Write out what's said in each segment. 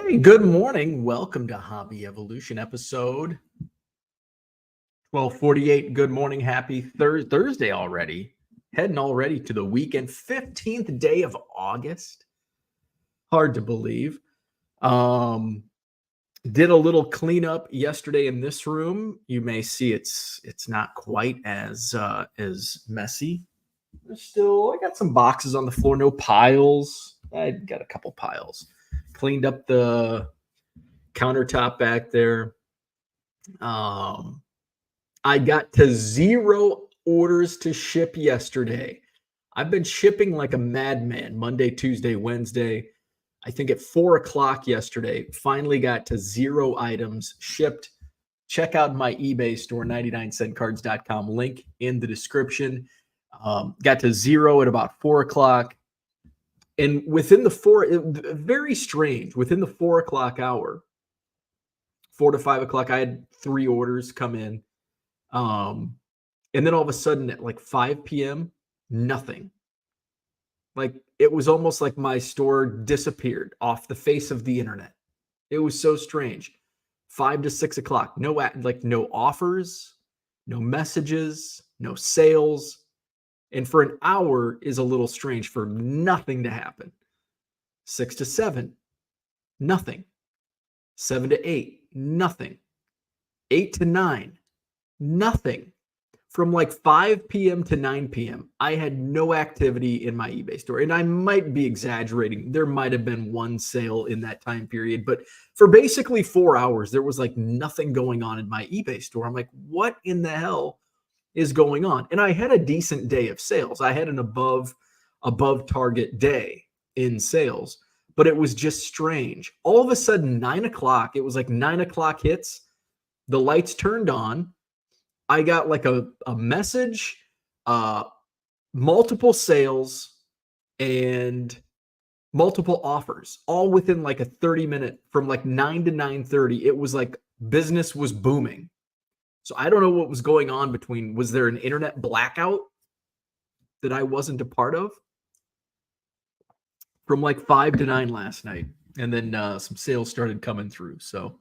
Hey, good morning. Welcome to Hobby Evolution episode 1248. Good morning. Happy Thursday already. Heading already to the weekend, 15th day of August. Hard to believe. Did a little cleanup yesterday in this room. You may see it's not quite as messy. I got some boxes on the floor, no piles. I got a couple piles. Cleaned up the countertop back there. I got to 0 orders to ship yesterday. I've been shipping like a madman Monday, Tuesday, Wednesday. I think at 4 o'clock yesterday, finally got to 0 items shipped. Check out my eBay store, 99centcards.com, link in the description. Got to 0 at about 4 o'clock. And within the very strange, within the 4 o'clock hour, 4 to 5 o'clock, I had 3 orders come in. And then all of a sudden at like 5 p.m., nothing. Like it was almost like my store disappeared off the face of the internet. It was so strange. 5 to 6 o'clock, no offers, no messages, no sales. And for an hour is a little strange for nothing to happen. 6 to 7, nothing. 7 to 8, nothing. 8 to 9, nothing. From like 5 p.m. to 9 p.m., I had no activity in my eBay store. And I might be exaggerating. There might have been one sale in that time period. But for basically 4 hours, there was like nothing going on in my eBay store. I'm like, what in the hell is going on? And I had a decent day of sales. I had an above target day in sales, but it was just strange. All of a sudden, 9 o'clock, it was like 9 o'clock hits. The lights turned on. I got like a message, multiple sales and multiple offers, all within like a 30-minute, from like 9 to 9:30. It was like business was booming. So I don't know what was going on between. Was there an internet blackout that I wasn't a part of? From like 5 to 9 last night. And then some sales started coming through. So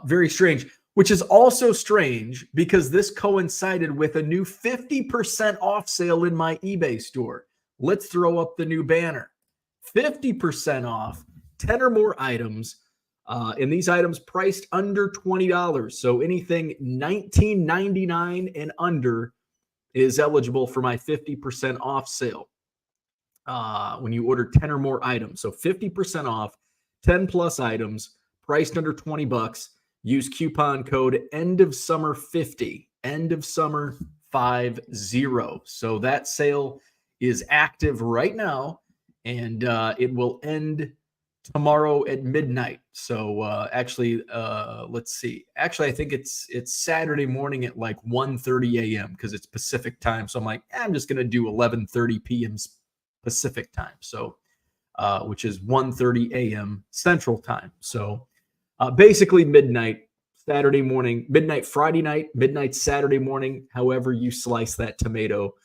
very strange, which is also strange because this coincided with a new 50% off sale in my eBay store. Let's throw up the new banner. 50% off, 10 or more items. And these items priced under $20. So anything $19.99 and under is eligible for my 50% off sale when you order 10 or more items. So 50% off, 10 plus items, priced under $20. Use coupon code ENDOFSUMMER50, ENDOFSUMMER50. So that sale is active right now, and it will end tomorrow at midnight. So actually, let's see. Actually, I think it's Saturday morning at like 1:30 a.m. because it's Pacific time. So I'm like, I'm just going to do 11:30 p.m. Pacific time. So which is 1:30 a.m. Central time. So basically midnight Saturday morning, midnight Friday night, midnight Saturday morning, however you slice that tomato,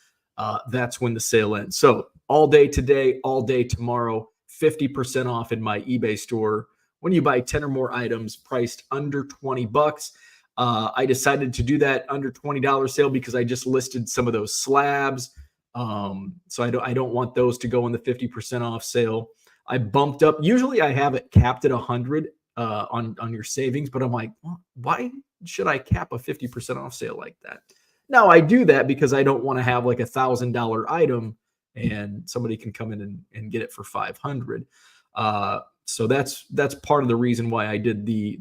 that's when the sale ends. So all day today, all day tomorrow, 50% off in my eBay store when you buy 10 or more items priced under $20. I decided to do that under $20 sale because I just listed some of those slabs. So I don't want those to go on the 50% off sale. I bumped up. Usually I have it capped at 100 on your savings, but I'm like, well, why should I cap a 50% off sale like that? Now I do that because I don't want to have like $1,000 item and somebody can come in and get it for 500. So that's part of the reason why I did the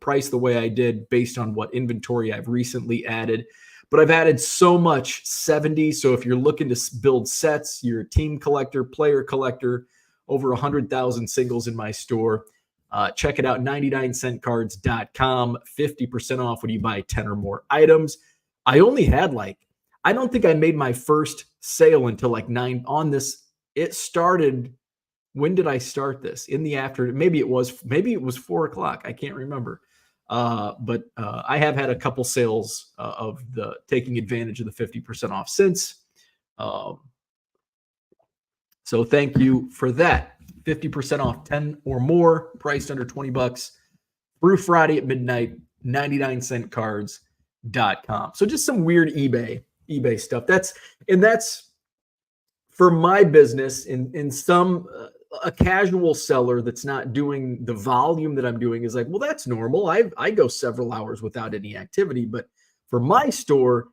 price the way I did based on what inventory I've recently added. But I've added so much, 70. So if you're looking to build sets, you're a team collector, player collector, over 100,000 singles in my store. Check it out, 99centcards.com, 50% off when you buy 10 or more items. I only had I don't think I made my first sale until like 9 on this. It started, when did I start this? In the afternoon. Maybe it was 4 o'clock. I can't remember. But I have had a couple sales of the taking advantage of the 50% off since. So thank you for that. 50% off 10 or more, priced under $20 through Friday at midnight, 99centcards.com. So just some weird eBay stuff. That's for my business in some a casual seller that's not doing the volume that I'm doing is like, well, that's normal. I go several hours without any activity, but for my store,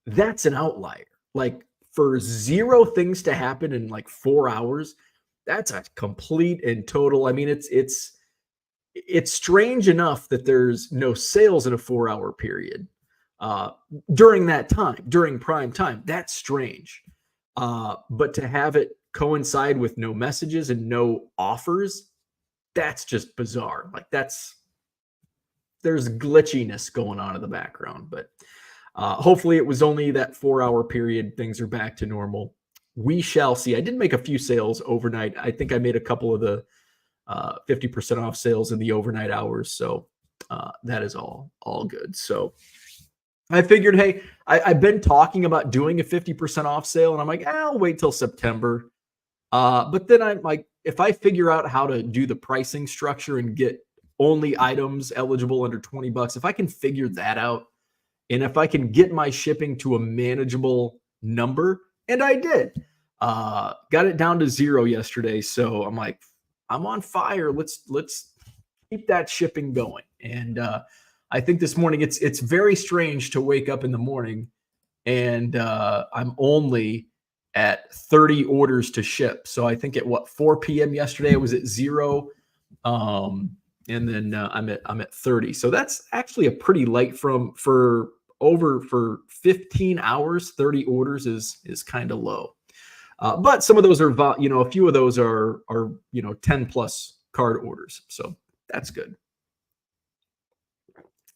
that's an outlier. Like for 0 things to happen in like 4 hours, that's a complete and total. I mean, it's strange enough that there's no sales in a 4-hour period during that time, during prime time. That's strange. But to have it coincide with no messages and no offers, that's just bizarre. Like there's glitchiness going on in the background, but hopefully it was only that 4-hour period. Things are back to normal. We shall see. I did make a few sales overnight. I think I made a couple of the 50% off sales in the overnight hours. So that is all good. So I figured, hey, I've been talking about doing a 50% off sale, and I'm like, I'll wait till September. But then I'm like, if I figure out how to do the pricing structure and get only items eligible under $20, if I can figure that out, and if I can get my shipping to a manageable number, and I did, got it down to 0 yesterday. So I'm like, I'm on fire. Let's keep that shipping going. And I think this morning it's very strange to wake up in the morning and I'm only at 30 orders to ship. So I think at 4 p.m. yesterday I was at 0, and then I'm at 30. So that's actually a pretty light for 15 hours. 30 orders is kind of low. But some of those are a few of those are 10 plus card orders. So that's good.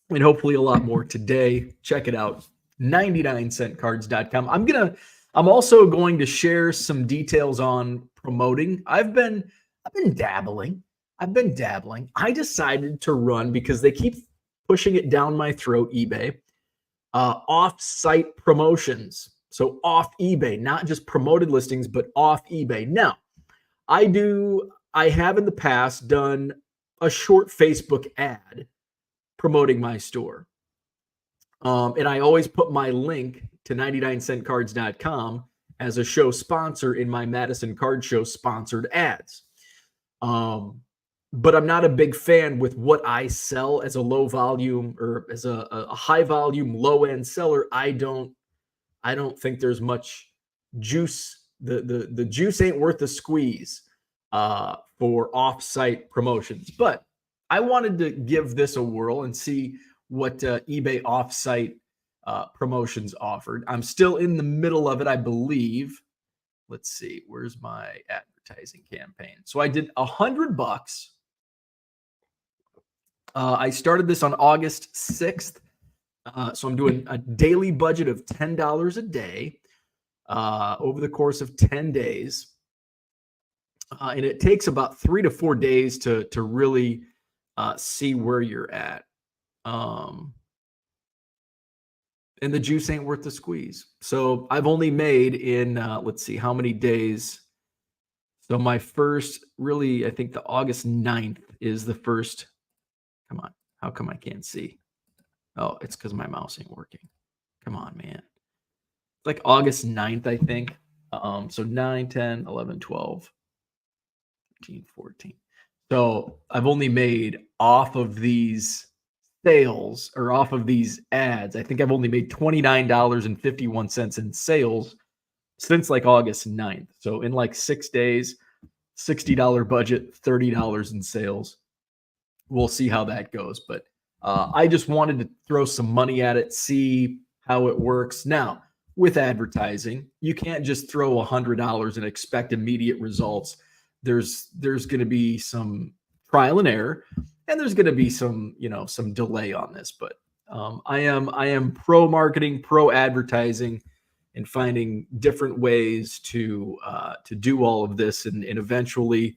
And hopefully a lot more today. Check it out. 99centcards.com. I'm also going to share some details on promoting. I've been dabbling. I decided to run, because they keep pushing it down my throat, eBay, off-site promotions. So off eBay, not just promoted listings, but off eBay. Now, I have in the past done a short Facebook ad promoting my store. And I always put my link to 99centcards.com as a show sponsor in my Madison Card Show sponsored ads. But I'm not a big fan with what I sell as a low volume or as a high volume, low end seller. I don't think there's much juice. The juice ain't worth the squeeze for off-site promotions. But I wanted to give this a whirl and see what eBay off-site promotions offered. I'm still in the middle of it, I believe. Let's see, where's my advertising campaign? So I did $100. I started this on August 6th. So I'm doing a daily budget of $10 a day over the course of 10 days. And it takes about 3 to 4 days to really see where you're at. And the juice ain't worth the squeeze. So I've only made in, let's see, how many days? So my first, really, I think the August 9th is the first. Come on. How come I can't see? Oh, it's because my mouse ain't working. Come on, man. It's like August 9th, I think. So 9, 10, 11, 12, 13, 14. So I've only made off of these sales or off of these ads, I think I've only made $29.51 in sales since like August 9th. So in like 6 days, $60 budget, $30 in sales. We'll see how that goes. But I just wanted to throw some money at it, see how it works. Now, with advertising, you can't just throw $100 and expect immediate results. There's going to be some trial and error, and there's going to be some delay on this. But I am pro marketing, pro advertising, and finding different ways to do all of this, and eventually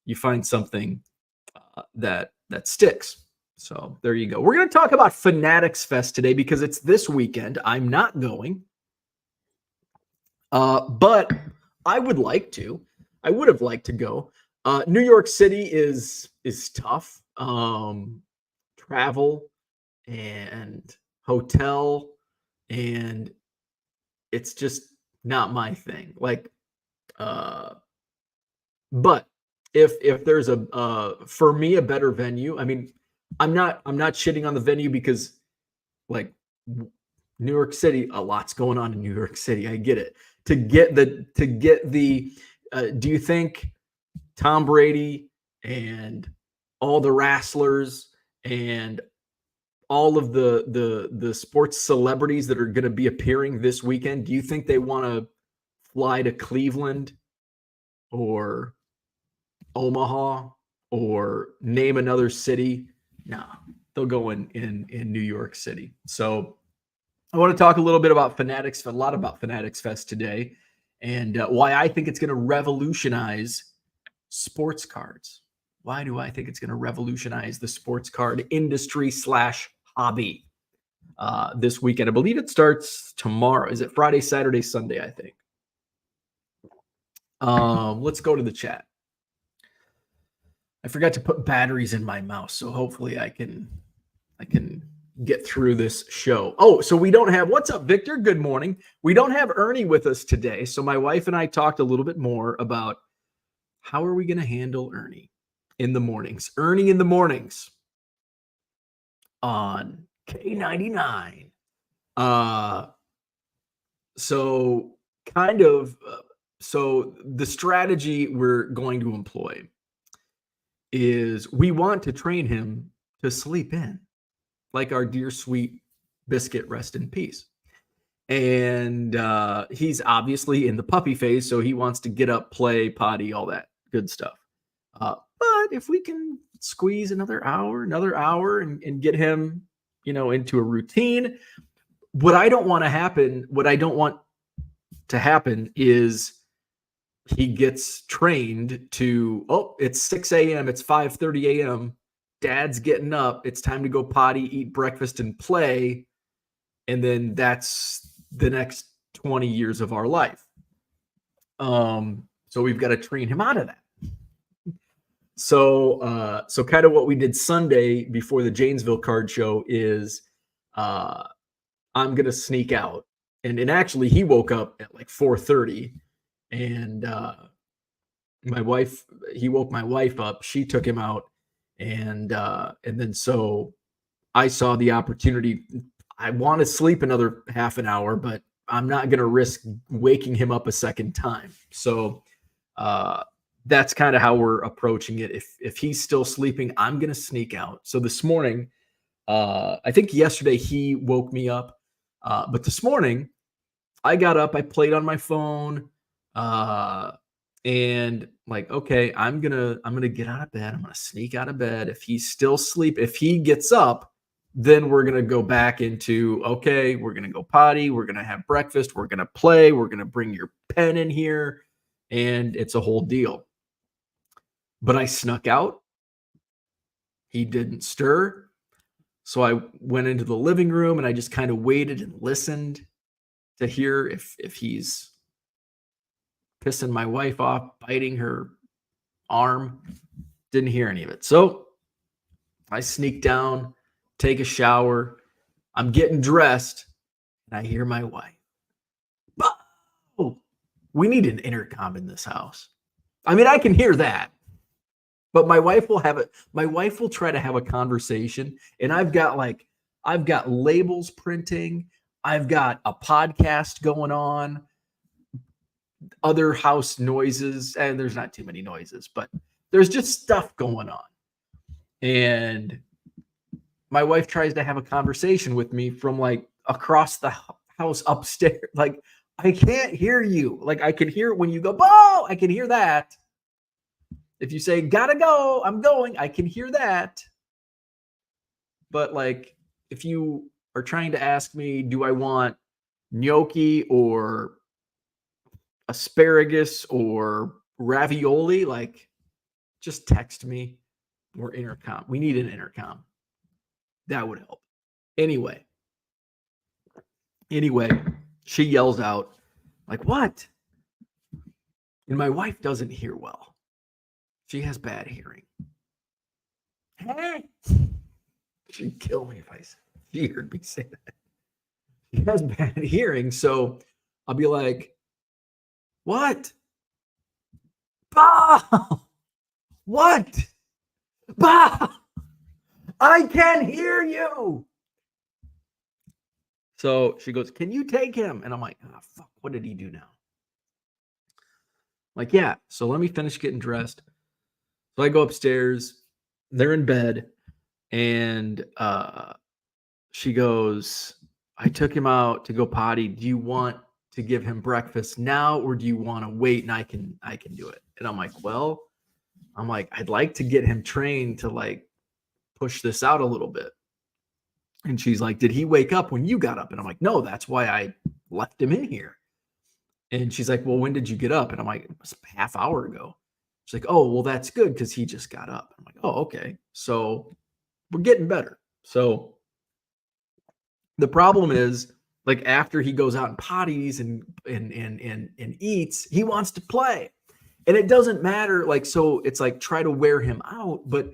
you find something that sticks. So there you go. We're going to talk about Fanatics Fest today because it's this weekend. I'm not going, but I would have liked to go. New York City is tough. Travel and hotel, and it's just not my thing. Like, uh, but if there's a for me a better venue, I mean, I'm not shitting on the venue because like New York City, a lot's going on in New York City. I get it. To get the do you think Tom Brady and all the wrestlers and all of the sports celebrities that are going to be appearing this weekend, do you think they want to fly to Cleveland or Omaha or name another city? No, they'll go in New York City. So I want to talk a little bit about Fanatics, a lot about Fanatics Fest today, and why I think it's going to revolutionize sports cards. Why do I think it's going to revolutionize the sports card industry / hobby this weekend? I believe it starts tomorrow. Is it Friday, Saturday, Sunday? I think. Let's go to the chat. I forgot to put batteries in my mouse, so hopefully I can get through this show. Oh, so we don't have, what's up, Victor? Good morning. We don't have Ernie with us today. So my wife and I talked a little bit more about how are we going to handle Ernie in the mornings. Ernie in the mornings on K99. So kind of, so the strategy we're going to employ is we want to train him to sleep in, like our dear sweet Biscuit, rest in peace. And he's obviously in the puppy phase, so he wants to get up, play, potty, all that good stuff. But if we can squeeze another hour and get him, into a routine, what I don't want to happen is he gets trained to, oh, it's 6 a.m., it's 5:30 a.m., dad's getting up, it's time to go potty, eat breakfast, and play, and then that's the next 20 years of our life. So we've got to train him out of that. So kind of what we did Sunday before the Janesville card show is I'm gonna sneak out. And actually he woke up at like 4:30, and he woke my wife up, she took him out, and then so I saw the opportunity. I want to sleep another half an hour, but I'm not going to risk waking him up a second time. So that's kind of how we're approaching it. If he's still sleeping, I'm going to sneak out. So this morning, I think yesterday he woke me up, but this morning I got up, I played on my phone, and like, okay, I'm gonna get out of bed. I'm gonna sneak out of bed. If he's still asleep, if he gets up, then we're gonna go back into, okay, we're gonna go potty, we're gonna have breakfast, we're gonna play, we're gonna bring your pen in here, and it's a whole deal. But I snuck out. He didn't stir. So I went into the living room and I just kind of waited and listened to hear if he's pissing my wife off, biting her arm. Didn't hear any of it. So I sneak down, take a shower. I'm getting dressed, and I hear my wife. Oh, we need an intercom in this house. I mean, I can hear that, but my wife will have it. My wife will try to have a conversation, and I've got labels printing. I've got a podcast going on, other house noises, and there's not too many noises, but there's just stuff going on. And my wife tries to have a conversation with me from like across the house upstairs. Like, I can't hear you. Like, I can hear when you go, "Bo!" I can hear that. If you say, "Gotta go," I'm going, I can hear that. But like, if you are trying to ask me, do I want gnocchi or asparagus or ravioli, like, just text me or intercom. We need an intercom. That would help. Anyway, she yells out, like, "What?" And my wife doesn't hear well. She has bad hearing. She'd kill me if she heard me say that. She has bad hearing, so I'll be like, "What? Bah! What? Bah! I can't hear you." So she goes, "Can you take him?" And I'm like, "Oh, fuck, what did he do now?" Like, yeah. So let me finish getting dressed. So I go upstairs. They're in bed. And she goes, "I took him out to go potty. Do you want to give him breakfast now, or do you want to wait and I can do it?" And I'm like, "Well," "I'd like to get him trained to like push this out a little bit." And she's like, "Did he wake up when you got up?" And I'm like, "No, that's why I left him in here." And she's like, "Well, when did you get up?" And I'm like, "It was a half hour ago." She's like, "Oh, well, that's good because he just got up." I'm like, "Oh, okay." So we're getting better. So the problem is, like, after he goes out and potties and eats, he wants to play. And it doesn't matter, like, so it's like try to wear him out, but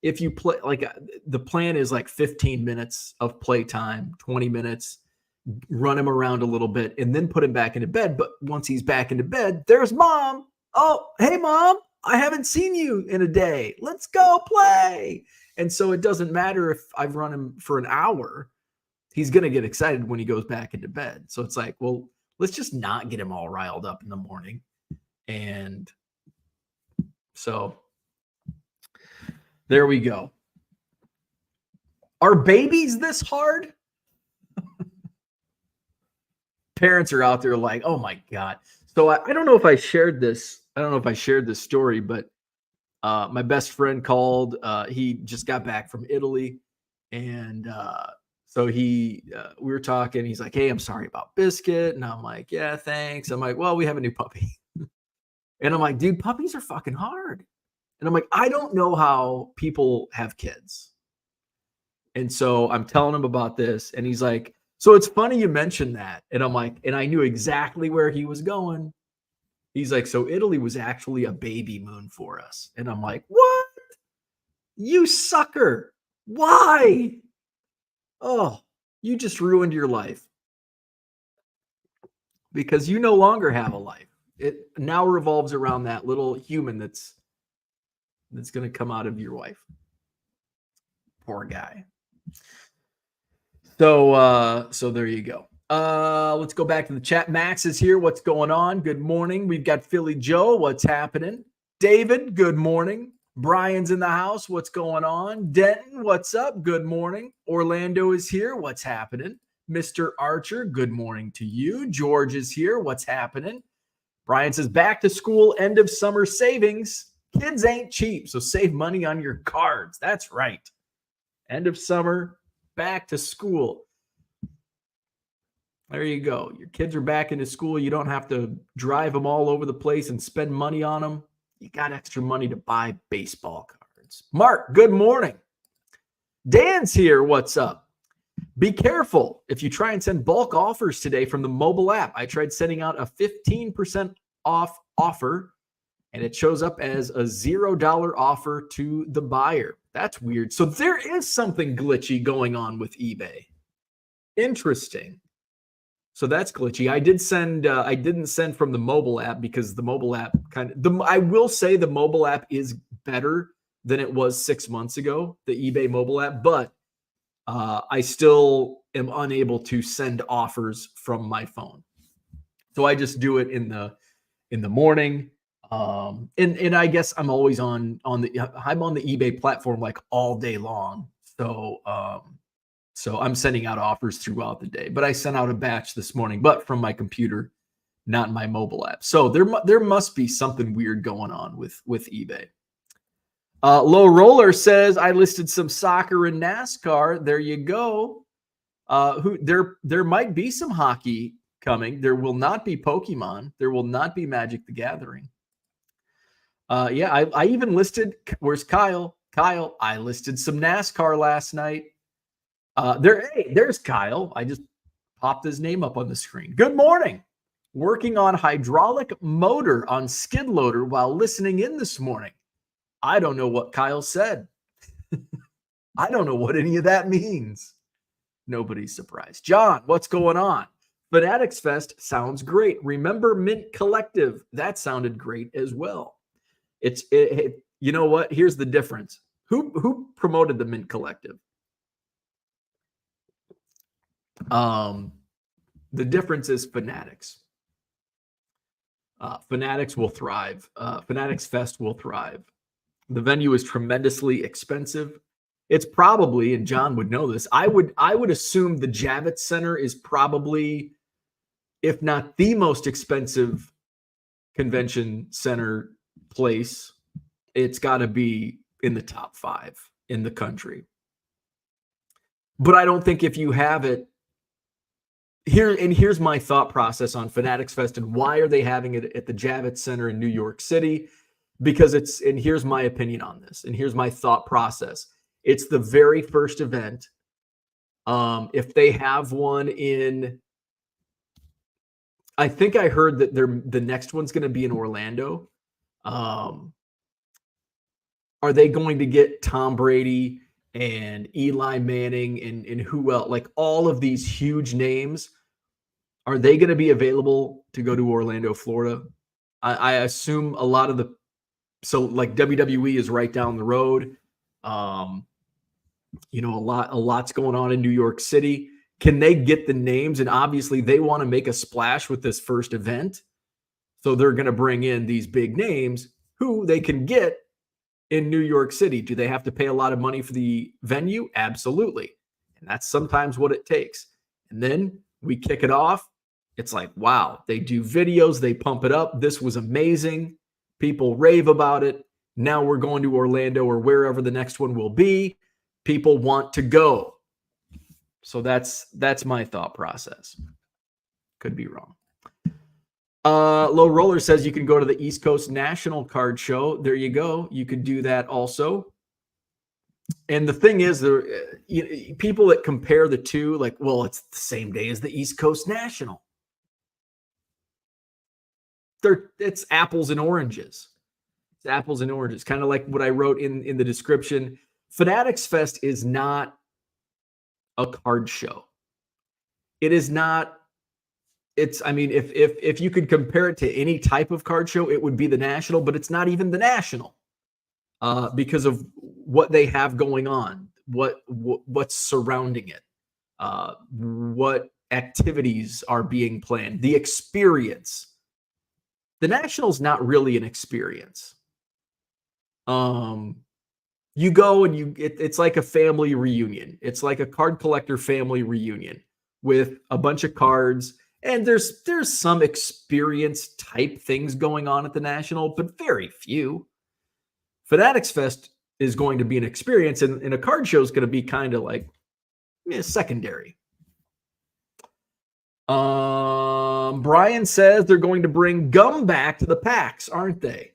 if you play, like, the plan is like 15 minutes of playtime, 20 minutes, run him around a little bit, and then put him back into bed. But once he's back into bed, there's mom. "Oh, hey, mom, I haven't seen you in a day. Let's go play." And so it doesn't matter if I've run him for an hour. He's going to get excited when he goes back into bed. So it's like, well, let's just not get him all riled up in the morning. And so there we go. Are babies this hard? Parents are out there like, "Oh my God." So I don't know if I shared this. I don't know if I shared this story, but my best friend called. He just got back from Italy. And so we were talking. He's like, "Hey, I'm sorry about Biscuit." And I'm like, "Yeah, thanks." I'm like, "Well, we have a new puppy." And I'm like, "Dude, puppies are fucking hard." And I'm like, "I don't know how people have kids." And so I'm telling him about this. And he's like, "So it's funny you mentioned that." And I'm like, and I knew exactly where he was going. He's like, "So Italy was actually a baby moon for us." And I'm like, "What? You sucker. Why? Oh, you just ruined your life because you no longer have a life. It now revolves around that little human that's going to come out of your wife." Poor guy. So there you go. Let's go back to the chat. Max is here. What's going on? Good morning. We've got Philly Joe. What's happening? David, good morning. Brian's in the house. What's going on? Denton, what's up? Good morning. Orlando is here. What's happening? Mr. Archer, good morning to you. George is here. What's happening? Brian says, "Back to school, end of summer savings. Kids ain't cheap, so save money on your cards." That's right. End of summer, back to school. There you go. Your kids are back into school. You don't have to drive them all over the place and spend money on them. You got extra money to buy baseball cards. Mark, good morning. Dan's here. What's up? Be careful if you try and send bulk offers today from the mobile app. I tried sending out a 15% off offer, and it shows up as a $0 offer to the buyer. That's weird. So there is something glitchy going on with eBay. Interesting. So that's glitchy. I didn't send from the mobile app because the mobile app I will say the mobile app is better than it was 6 months ago, the eBay mobile app, but I still am unable to send offers from my phone. So I just do it in the morning. And I guess I'm always on the eBay platform like all day long. So I'm sending out offers throughout the day, but I sent out a batch this morning, but from my computer, not my mobile app. So there must be something weird going on with eBay. Low Roller says, "I listed some soccer and NASCAR." There you go. There might be some hockey coming. There will not be Pokemon. There will not be Magic the Gathering. Yeah, I even listed. Where's Kyle? Kyle, I listed some NASCAR last night. There's Kyle. I just popped his name up on the screen. Good morning. Working on hydraulic motor on skid loader while listening in this morning. I don't know what Kyle said. I don't know what any of that means. Nobody's surprised. John, what's going on? Fanatics Fest sounds great. Remember Mint Collective? That sounded great as well. You know what? Here's the difference. Who promoted the Mint Collective? The difference is Fanatics. Fanatics will thrive. Fanatics Fest will thrive. The venue is tremendously expensive. It's probably, and John would know this, I would assume the Javits Center is probably, if not the most expensive convention center place, it's got to be in the top 5 in the country. But I don't think if you have it here, and here's my thought process on Fanatics Fest and why are they having it at the Javits Center in New York City? Because and here's my opinion on this, and here's my thought process. It's the very first event. If they have one I think I heard that the next one's going to be in Orlando. Are they going to get Tom Brady and Eli Manning and who else? Like all of these huge names, are they going to be available to go to Orlando, Florida? I assume a lot of so like WWE is right down the road. A lot's going on in New York City. Can they get the names? And obviously they want to make a splash with this first event. So they're going to bring in these big names who they can get in New York City. Do they have to pay a lot of money for the venue? Absolutely. And that's sometimes what it takes. And then we kick it off. It's like, wow, they do videos, they pump it up. This was amazing. People rave about it. Now we're going to Orlando or wherever the next one will be. People want to go. So that's my thought process. Could be wrong. Low Roller says you can go to the East Coast National Card Show. There you go. You could do that also. And the thing is, people that compare the two, like, well, it's the same day as the East Coast National. It's apples and oranges. It's apples and oranges. Kind of like what I wrote in the description. Fanatics Fest is not a card show. It is not. If you could compare it to any type of card show, it would be the National, but it's not even the National because of what they have going on, what's surrounding it, what activities are being planned, the experience. The National's not really an experience. You go and it's like a family reunion. It's like a card collector family reunion with a bunch of cards. And there's some experience type things going on at the National, but very few. Fanatics Fest is going to be an experience, and a card show is going to be kind of like secondary. Brian says they're going to bring gum back to the PAX, aren't they?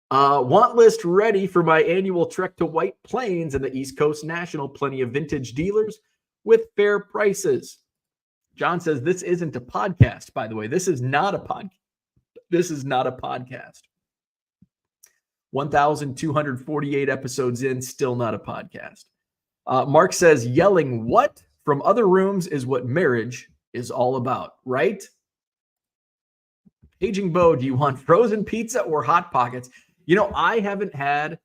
Want list ready for my annual trek to White Plains and the East Coast National. Plenty of vintage dealers with fair prices. John says this isn't a podcast, by the way. This is not a podcast. This is not a podcast. 1,248 episodes in, still not a podcast. Mark says yelling what from other rooms is what marriage is all about, right? Paging Bo, do you want frozen pizza or Hot Pockets? I haven't had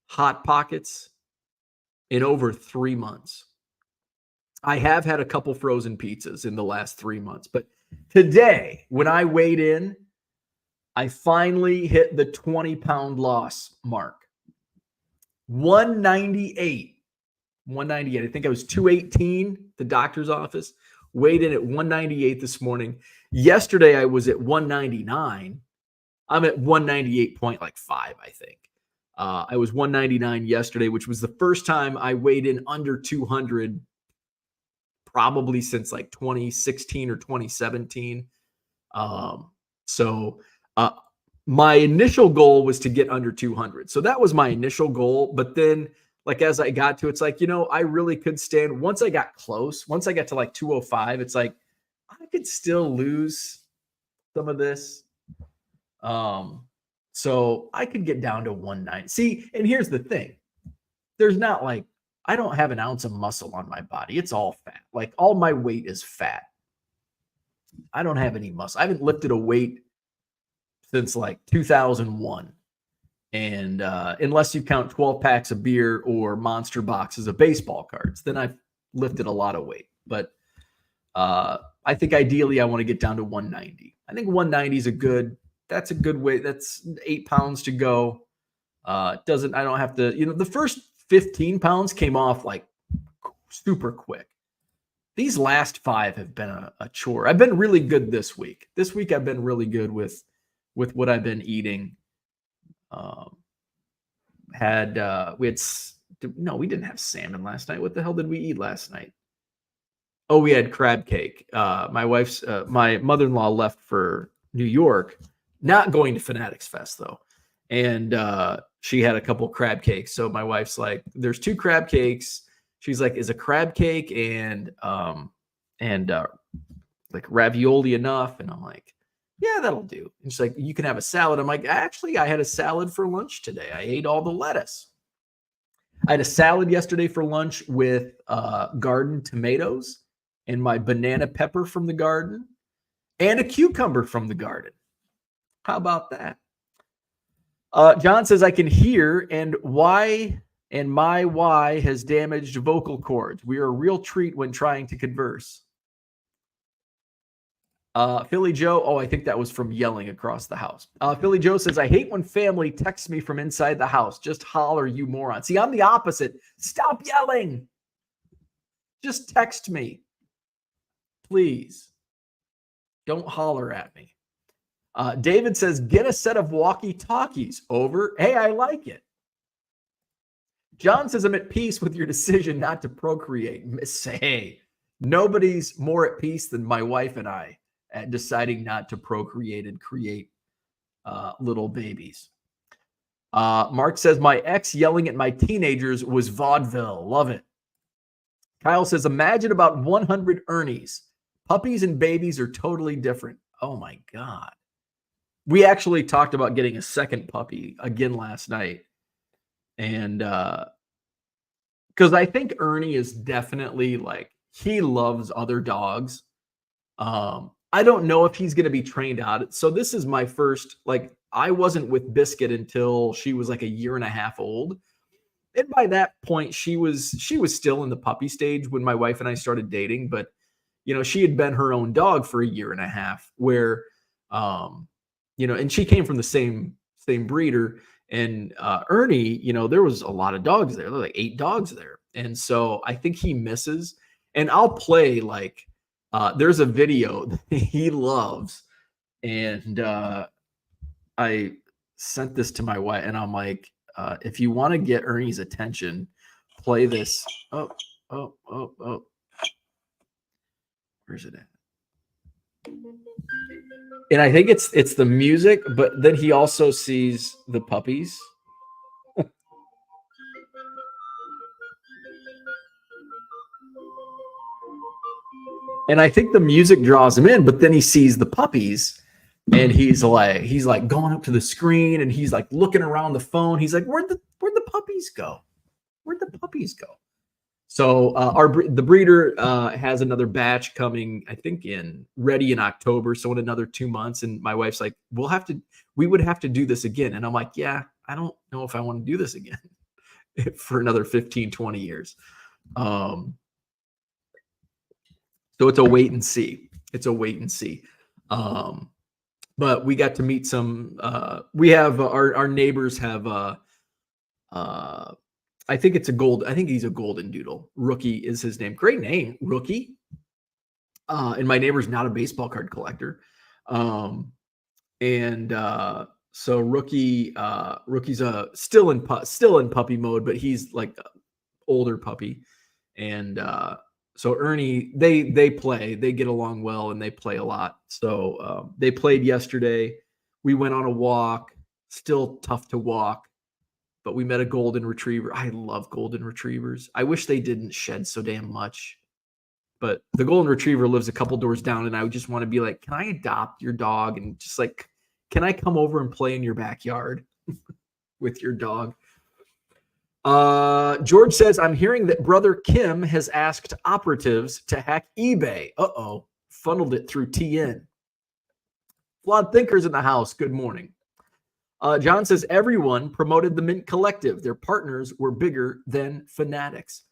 Hot Pockets in over 3 months. I have had a couple frozen pizzas in the last 3 months, but today, when I weighed in, I finally hit the 20-pound loss mark. 198. 198. I think I was 218, the doctor's office. Weighed in at 198 this morning. Yesterday, I was at 199. I'm at 198.5, I think. I was 199 yesterday, which was the first time I weighed in under 200 probably since like 2016 or 2017. My initial goal was to get under 200. So that was my initial goal. But then like, as I got to, it's like, I really could stand once I got close, once I got to like 205, it's like, I could still lose some of this. So So I could get down to 190. See, and here's the thing. There's not like, I don't have an ounce of muscle on my body. It's all fat. Like all my weight is fat. I don't have any muscle. I haven't lifted a weight since like 2001. And unless you count 12 packs of beer or monster boxes of baseball cards, then I've lifted a lot of weight. But I think ideally I want to get down to 190. I think 190 that's a good weight. That's 8 pounds to go. I don't have to, the first 15 pounds came off like super quick. These last 5 have been a chore. I've been really good this week. This week I've been really good with what I've been eating. We didn't have salmon last night. What the hell did we eat last night? Oh, we had crab cake. My mother-in-law left for New York, not going to Fanatics Fest though. And she had a couple crab cakes. So my wife's like, there's 2 crab cakes. She's like, is a crab cake and like ravioli enough? And I'm like, yeah, that'll do. And she's like, you can have a salad. I'm like, actually, I had a salad for lunch today. I ate all the lettuce. I had a salad yesterday for lunch with garden tomatoes and my banana pepper from the garden and a cucumber from the garden. How about that? John says, I can hear and my why has damaged vocal cords. We are a real treat when trying to converse. Philly Joe, I think that was from yelling across the house. Philly Joe says, I hate when family texts me from inside the house. Just holler, you moron. See, I'm the opposite. Stop yelling. Just text me. Please. Don't holler at me. David says, get a set of walkie-talkies. Over. Hey, I like it. John says, I'm at peace with your decision not to procreate. Hey, nobody's more at peace than my wife and I at deciding not to procreate and create little babies. Mark says, my ex yelling at my teenagers was vaudeville. Love it. Kyle says, imagine about 100 Ernies. Puppies and babies are totally different. Oh my God. We actually talked about getting a second puppy again last night. And because I think Ernie is definitely like, he loves other dogs. I don't know if he's going to be trained out. So this is my first, like, I wasn't with Biscuit until she was like a year and a half old. And by that point, she was still in the puppy stage when my wife and I started dating. But, she had been her own dog for a year and a half where, and she came from the same breeder. And Ernie, there was a lot of dogs there. There were like 8 dogs there. And so I think he misses. And I'll play like, there's a video that he loves. And I sent this to my wife and I'm like, if you want to get Ernie's attention, play this. Oh. Where's it at? And I think it's the music, but then he also sees the puppies. And I think the music draws him in, but then he sees the puppies and he's like going up to the screen and he's like looking around the phone. He's like, where'd the puppies go? Where'd the puppies go? So the breeder has another batch coming, I think ready in October. So in another 2 months. And my wife's like, we would have to do this again. And I'm like, yeah, I don't know if I want to do this again for another 15, 20 years. So it's a wait and see. But we got to meet some, we have our neighbors have, I think he's a golden doodle. Rookie is his name. Great name, Rookie. And my neighbor's not a baseball card collector. So Rookie's still in puppy mode, but he's like an older puppy. And so Ernie, they play, they get along well and they play a lot. So they played yesterday. We went on a walk, still tough to walk. But we met a golden retriever. I love golden retrievers. I wish they didn't shed so damn much. But the golden retriever lives a couple doors down, and I would just want to be like, can I adopt your dog and just like Can I come over and play in your backyard with your dog? George says, I'm hearing that brother Kim has asked operatives to hack eBay. Uh-oh. Funneled it through TN. Flawed thinkers in the house. Good morning. John says, everyone promoted the Mint Collective. Their partners were bigger than Fanatics.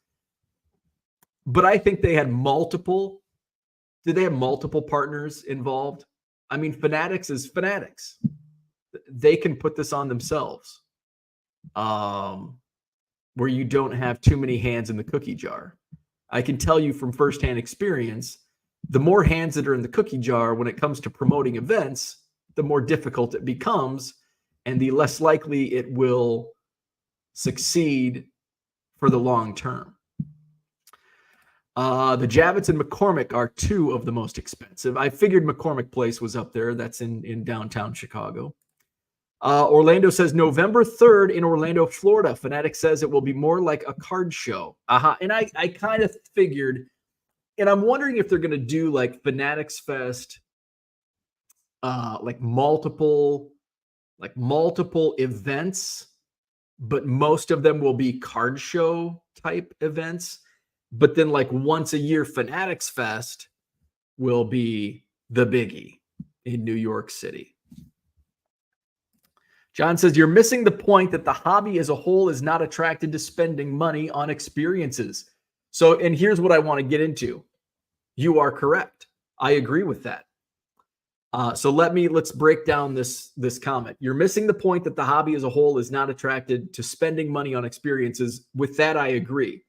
But I think they had multiple. Did they have multiple partners involved? I mean, Fanatics is Fanatics. They can put this on themselves. Where you don't have too many hands in the cookie jar. I can tell you from firsthand experience, the more hands that are in the cookie jar when it comes to promoting events, the more difficult it becomes and the less likely it will succeed for the long term. The Javits and McCormick are two of the most expensive. I figured McCormick Place was up there. That's in downtown Chicago. Orlando says November 3rd in Orlando, Florida. Fanatics says it will be more like a card show. And I kind of figured, and I'm wondering if they're going to do like Fanatics Fest, like multiple events, but most of them will be card show type events. But then like once a year, Fanatics Fest will be the biggie in New York City. John says, you're missing the point that the hobby as a whole is not attracted to spending money on experiences. So, and here's what I want to get into. You are correct. I agree with that. So let's break down this comment. You're missing the point that the hobby as a whole is not attracted to spending money on experiences. With that, I agree.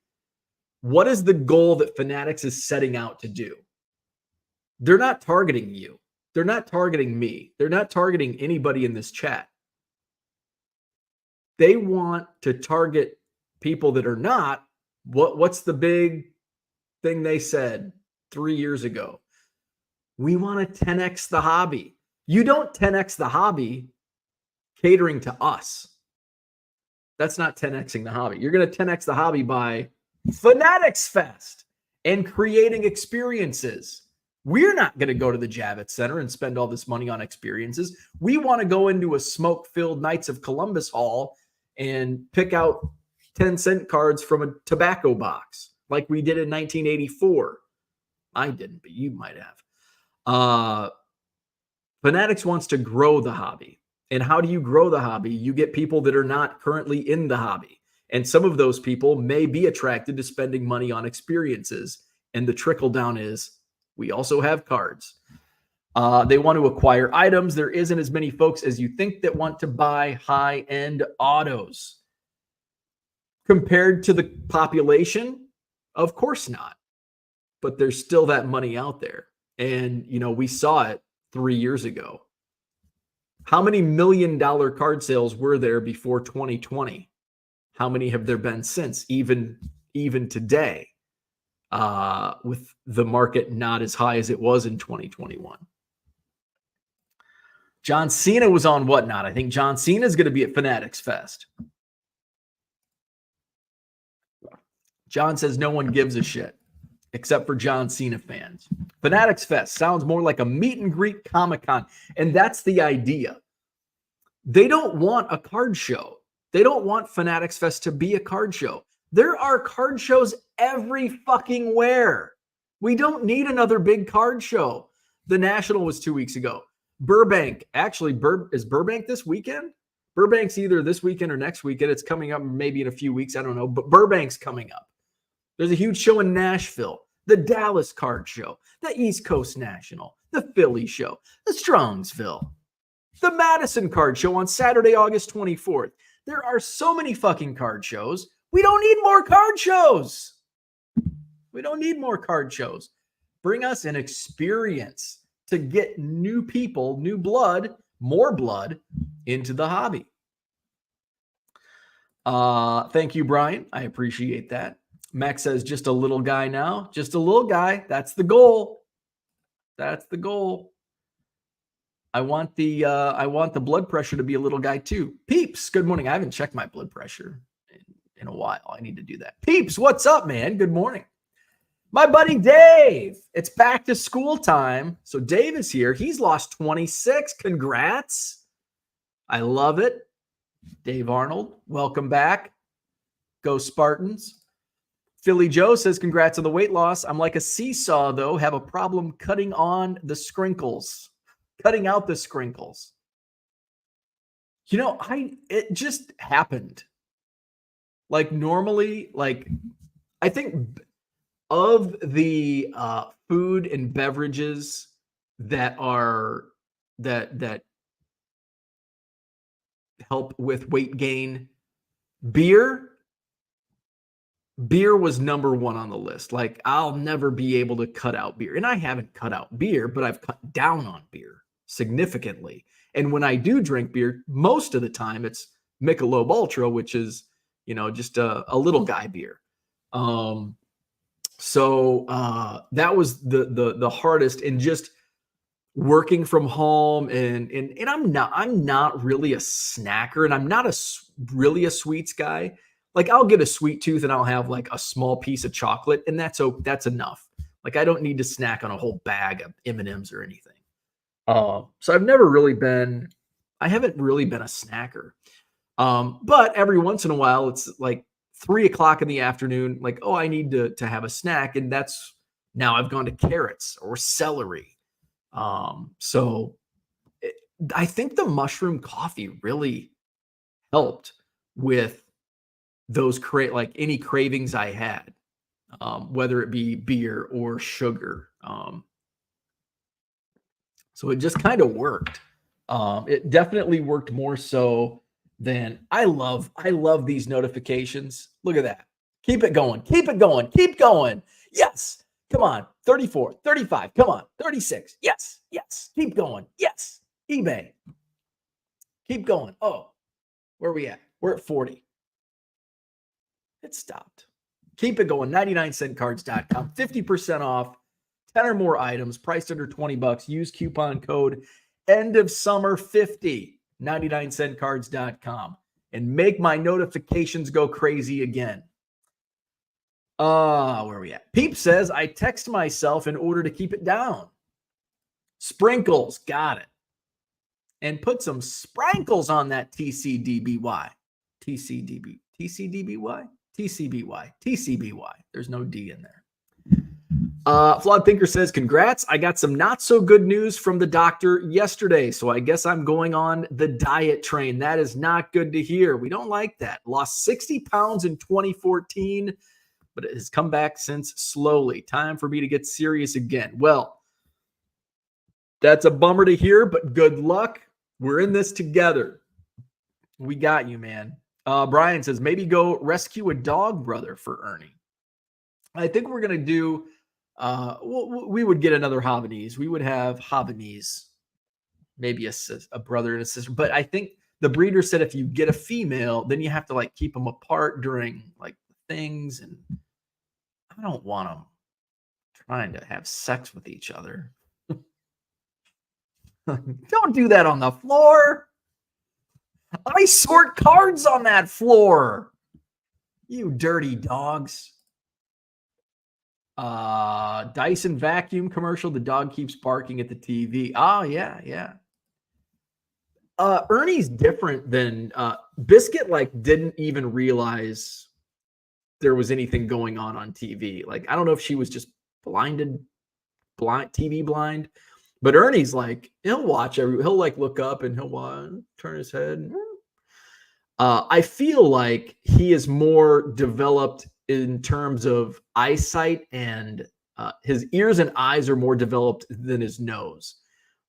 What is the goal that Fanatics is setting out to do? They're not targeting you. They're not targeting me. They're not targeting anybody in this chat. They want to target people that are not. What's the big thing they said 3 years ago? We want to 10x the hobby. You don't 10x the hobby catering to us. That's not 10xing the hobby. You're going to 10x the hobby by Fanatics Fest and creating experiences. We're not going to go to the Javits Center and spend all this money on experiences. We want to go into a smoke-filled Knights of Columbus hall and pick out 10-cent cards from a tobacco box like we did in 1984. I didn't, but you might have. Fanatics wants to grow the hobby. And how do you grow the hobby? You get people that are not currently in the hobby. And some of those people may be attracted to spending money on experiences. And the trickle down is we also have cards. They want to acquire items. There isn't as many folks as you think that want to buy high-end autos. Compared to the population, of course not. But there's still that money out there. And, you know, we saw it 3 years ago. How many $1 million card sales were there before 2020? How many have there been since, even today, with the market not as high as it was in 2021? John Cena was on Whatnot. I think John Cena is going to be at Fanatics Fest. John says no one gives a shit except for John Cena fans. Fanatics Fest sounds more like a meet and greet Comic-Con, and that's the idea. They don't want a card show. They don't want Fanatics Fest to be a card show. There are card shows every fucking where. We don't need another big card show. The National was 2 weeks ago. Burbank, actually, is Burbank this weekend? Burbank's either this weekend or next weekend. It's coming up maybe in a few weeks. I don't know. But Burbank's coming up. There's a huge show in Nashville. The Dallas Card Show. The East Coast National. The Philly Show. The Strongsville. The Madison Card Show on Saturday, August 24th. There are so many fucking card shows. We don't need more card shows. We don't need more card shows. Bring us an experience to get new people, new blood, more blood into the hobby. Thank you, Brian. I appreciate that. Max says, just a little guy now. Just a little guy. That's the goal. That's the goal. I want the blood pressure to be a little guy too. Peeps, good morning. I haven't checked my blood pressure in a while. I need to do that. Peeps, what's up, man? Good morning. My buddy Dave. It's back to school time. So Dave is here. He's lost 26. Congrats. I love it. Dave Arnold, welcome back. Go Spartans. Philly Joe says, congrats on the weight loss. I'm like a seesaw, though. Have a problem cutting out the sprinkles. It just happened. Like normally, I think of the food and beverages that help with weight gain, beer was number one on the list. Like, I'll never be able to cut out beer. And I haven't cut out beer, but I've cut down on beer significantly. And when I do drink beer, most of the time it's Michelob Ultra, which is, just a little guy beer. So that was the hardest, and just working from home, and I'm not really a snacker, and I'm not really a sweets guy. Like, I'll get a sweet tooth and I'll have like a small piece of chocolate, and that's enough. Like, I don't need to snack on a whole bag of M&Ms or anything. So I haven't really been a snacker. But every once in a while, it's like 3:00 in the afternoon, like, oh, I need to have a snack. And now I've gone to carrots or celery. So I think the mushroom coffee really helped with those any cravings I had, whether it be beer or sugar. So it just kind of worked. It definitely worked more so than I love these notifications. Look at that. Keep it going. Yes. Come on. 34, 35. Come on. 36. Yes. Keep going. Yes. eBay. Keep going. Oh, where are we at? We're at 40. It stopped. Keep it going. 99centcards.com. 50% off. 10 or more items priced under $20. Use coupon code EndOfSummer50. 99centcards.com, and make my notifications go crazy again. Where are we at? Peep says, I text myself in order to keep it down. Sprinkles, got it. And put some sprinkles on that TCDBY. TCBY. There's no D in there. Flawed Thinker says, congrats. I got some not so good news from the doctor yesterday, so I guess I'm going on the diet train. That is not good to hear. We don't like that. Lost 60 pounds in 2014, but it has come back since slowly. Time for me to get serious again. Well, that's a bummer to hear, but good luck. We're in this together. We got you, man. Brian says, maybe go rescue a dog brother for Ernie. I think we're going to do, we would get another Havanese. We would have Havanese, maybe a brother and a sister. But I think the breeder said if you get a female, then you have to like keep them apart during like things. And I don't want them trying to have sex with each other. Don't do that on the floor. I sort cards on that floor. You dirty dogs. Dyson vacuum commercial. The dog keeps barking at the TV. Oh, yeah. Ernie's different than Biscuit, didn't even realize there was anything going on TV. I don't know if she was just TV blind. But Ernie's he'll watch he'll look up and he'll turn his head. I feel like he is more developed in terms of eyesight, and his ears and eyes are more developed than his nose,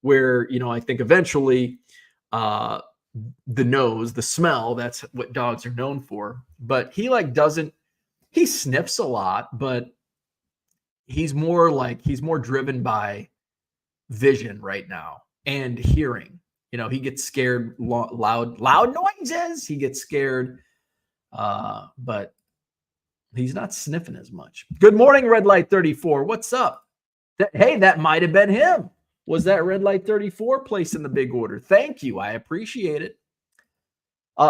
where, I think eventually the nose, the smell, that's what dogs are known for. But he he sniffs a lot, but he's more driven by vision right now and hearing. He gets scared, loud noises. He gets scared, but he's not sniffing as much. Good morning, Red Light 34. What's up? That might have been him. Was that Red Light 34 placing the big order? Thank you. I appreciate it.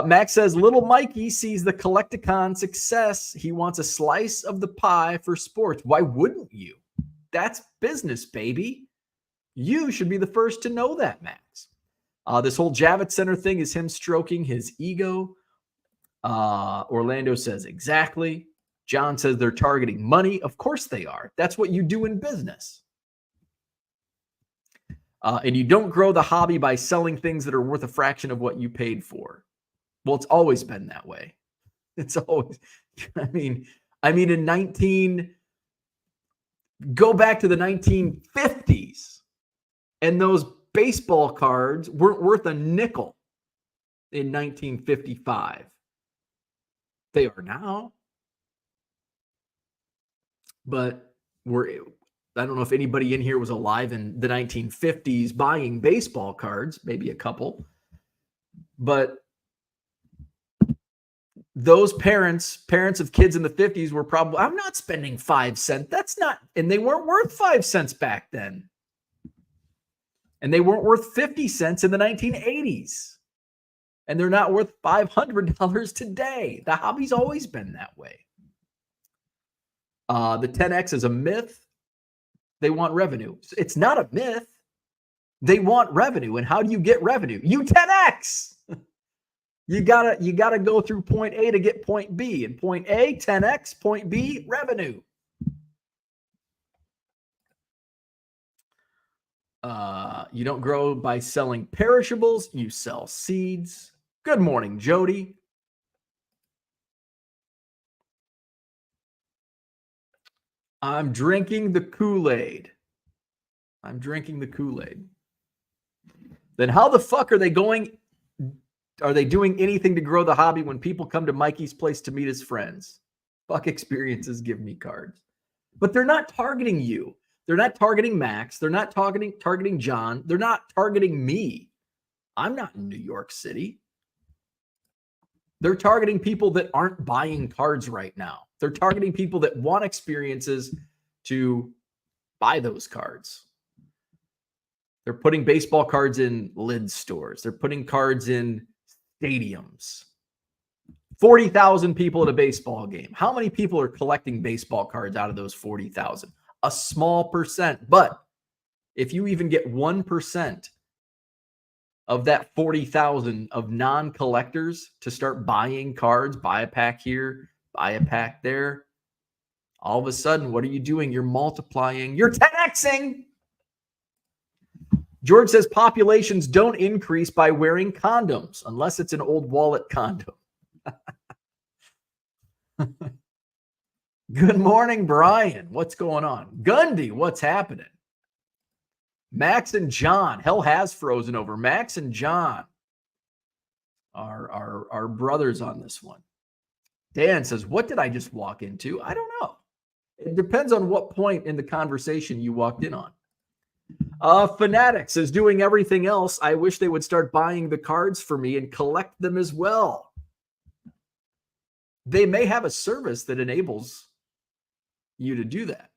Max says, little Mikey sees the Collecticon success. He wants a slice of the pie for sports. Why wouldn't you? That's business, baby. You should be the first to know that, Max. This whole Javits Center thing is him stroking his ego. Orlando says exactly. John says they're targeting money. Of course they are. That's what you do in business. And you don't grow the hobby by selling things that are worth a fraction of what you paid for. Well, it's always been that way. It's always, go back to the 1950s, and those baseball cards weren't worth a nickel in 1955. They are now. But I don't know if anybody in here was alive in the 1950s buying baseball cards, maybe a couple. But those parents of kids in the 50s were probably, I'm not spending 5 cents. That's not, and they weren't worth 5 cents back then. And they weren't worth 50 cents in the 1980s. And they're not worth $500 today. The hobby's always been that way. The 10X is a myth. They want revenue. It's not a myth. They want revenue. And how do you get revenue? You 10X. You gotta go through point A to get point B. And point A, 10X, point B, revenue. You don't grow by selling perishables. You sell seeds. Good morning, Jody. I'm drinking the Kool-Aid. Then how the fuck are they doing anything to grow the hobby when people come to Mikey's place to meet his friends? Fuck experiences give me cards. But they're not targeting you. They're not targeting Max. They're not targeting John. They're not targeting me. I'm not in New York City. They're targeting people that aren't buying cards right now. They're targeting people that want experiences to buy those cards. They're putting baseball cards in lid stores. They're putting cards in stadiums. 40,000 people at a baseball game. How many people are collecting baseball cards out of those 40,000? A small percent. But if you even get 1% of that 40,000 of non-collectors to start buying cards, buy a pack here, buy a pack there, all of a sudden, what are you doing? You're multiplying. You're 10Xing. George says populations don't increase by wearing condoms unless it's an old wallet condom. Good morning, Brian. What's going on? Gundy, what's happening? Max and John. Hell has frozen over. Max and John are brothers on this one. Dan says, what did I just walk into? I don't know. It depends on what point in the conversation you walked in on. Fanatics is doing everything else. I wish they would start buying the cards for me and collect them as well. They may have a service that enables you to do that.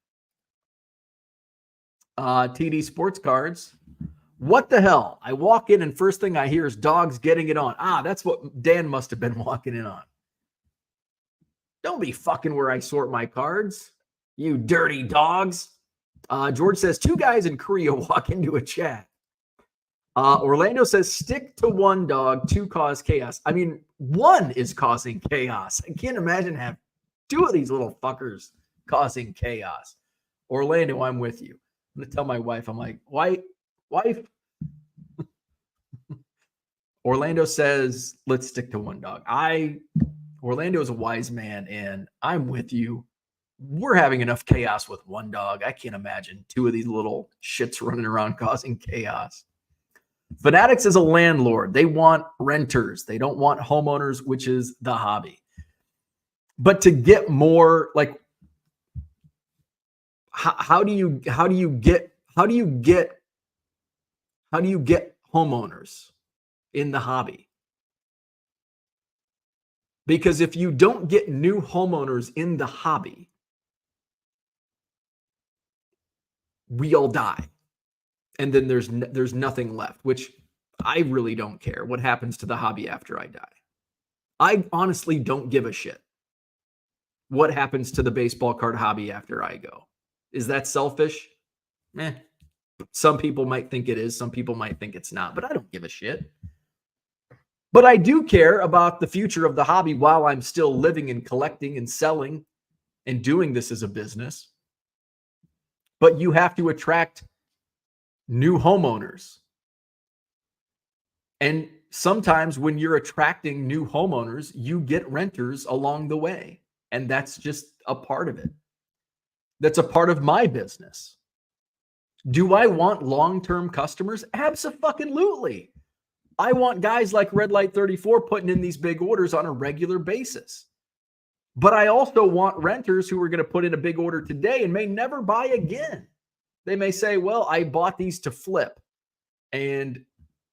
TD Sports Cards. What the hell? I walk in and first thing I hear is dogs getting it on. That's what Dan must have been walking in on. Don't be fucking where I sort my cards, you dirty dogs. George says 2 guys in Korea walk into a chat. Orlando says stick to one dog, 2 cause chaos. I mean, 1 is causing chaos. I can't imagine have 2 of these little fuckers causing chaos. Orlando, I'm with you. I'm gonna tell my wife, I'm like, wife. Orlando says, let's stick to one dog. Orlando is a wise man, and I'm with you. We're having enough chaos with one dog. I can't imagine 2 of these little shits running around causing chaos. Fanatics is a landlord. They want renters. They don't want homeowners, which is the hobby. But to get more, like, how do you get homeowners in the hobby? Because if you don't get new homeowners in the hobby, we all die. And then there's nothing left, which I really don't care what happens to the hobby after I die. I honestly don't give a shit what happens to the baseball card hobby after I go. Is that selfish? Some people might think it is. Some people might think it's not, but I don't give a shit. But I do care about the future of the hobby while I'm still living and collecting and selling and doing this as a business. But you have to attract new homeowners. And sometimes when you're attracting new homeowners, you get renters along the way. And that's just a part of it. That's a part of my business. Do I want long-term customers? Abso-fucking-lutely. I want guys like Red Light 34 putting in these big orders on a regular basis. But I also want renters who are going to put in a big order today and may never buy again. They may say, well, I bought these to flip and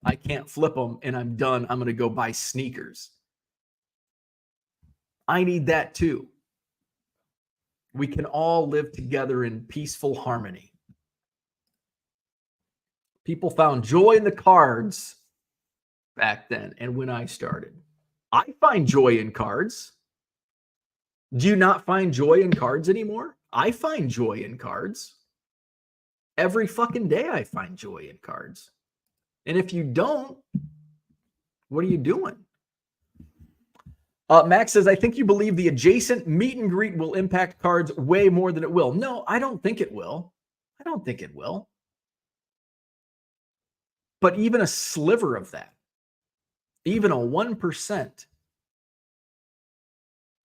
I can't flip them and I'm done. I'm going to go buy sneakers. I need that too. We can all live together in peaceful harmony. People found joy in the cards back then and when I started. I find joy in cards. Do you not find joy in cards anymore? I find joy in cards. Every fucking day I find joy in cards. And if you don't, what are you doing? Max says, I think you believe the adjacent meet and greet will impact cards way more than it will. No, I don't think it will. I don't think it will. But even a sliver of that, even a 1%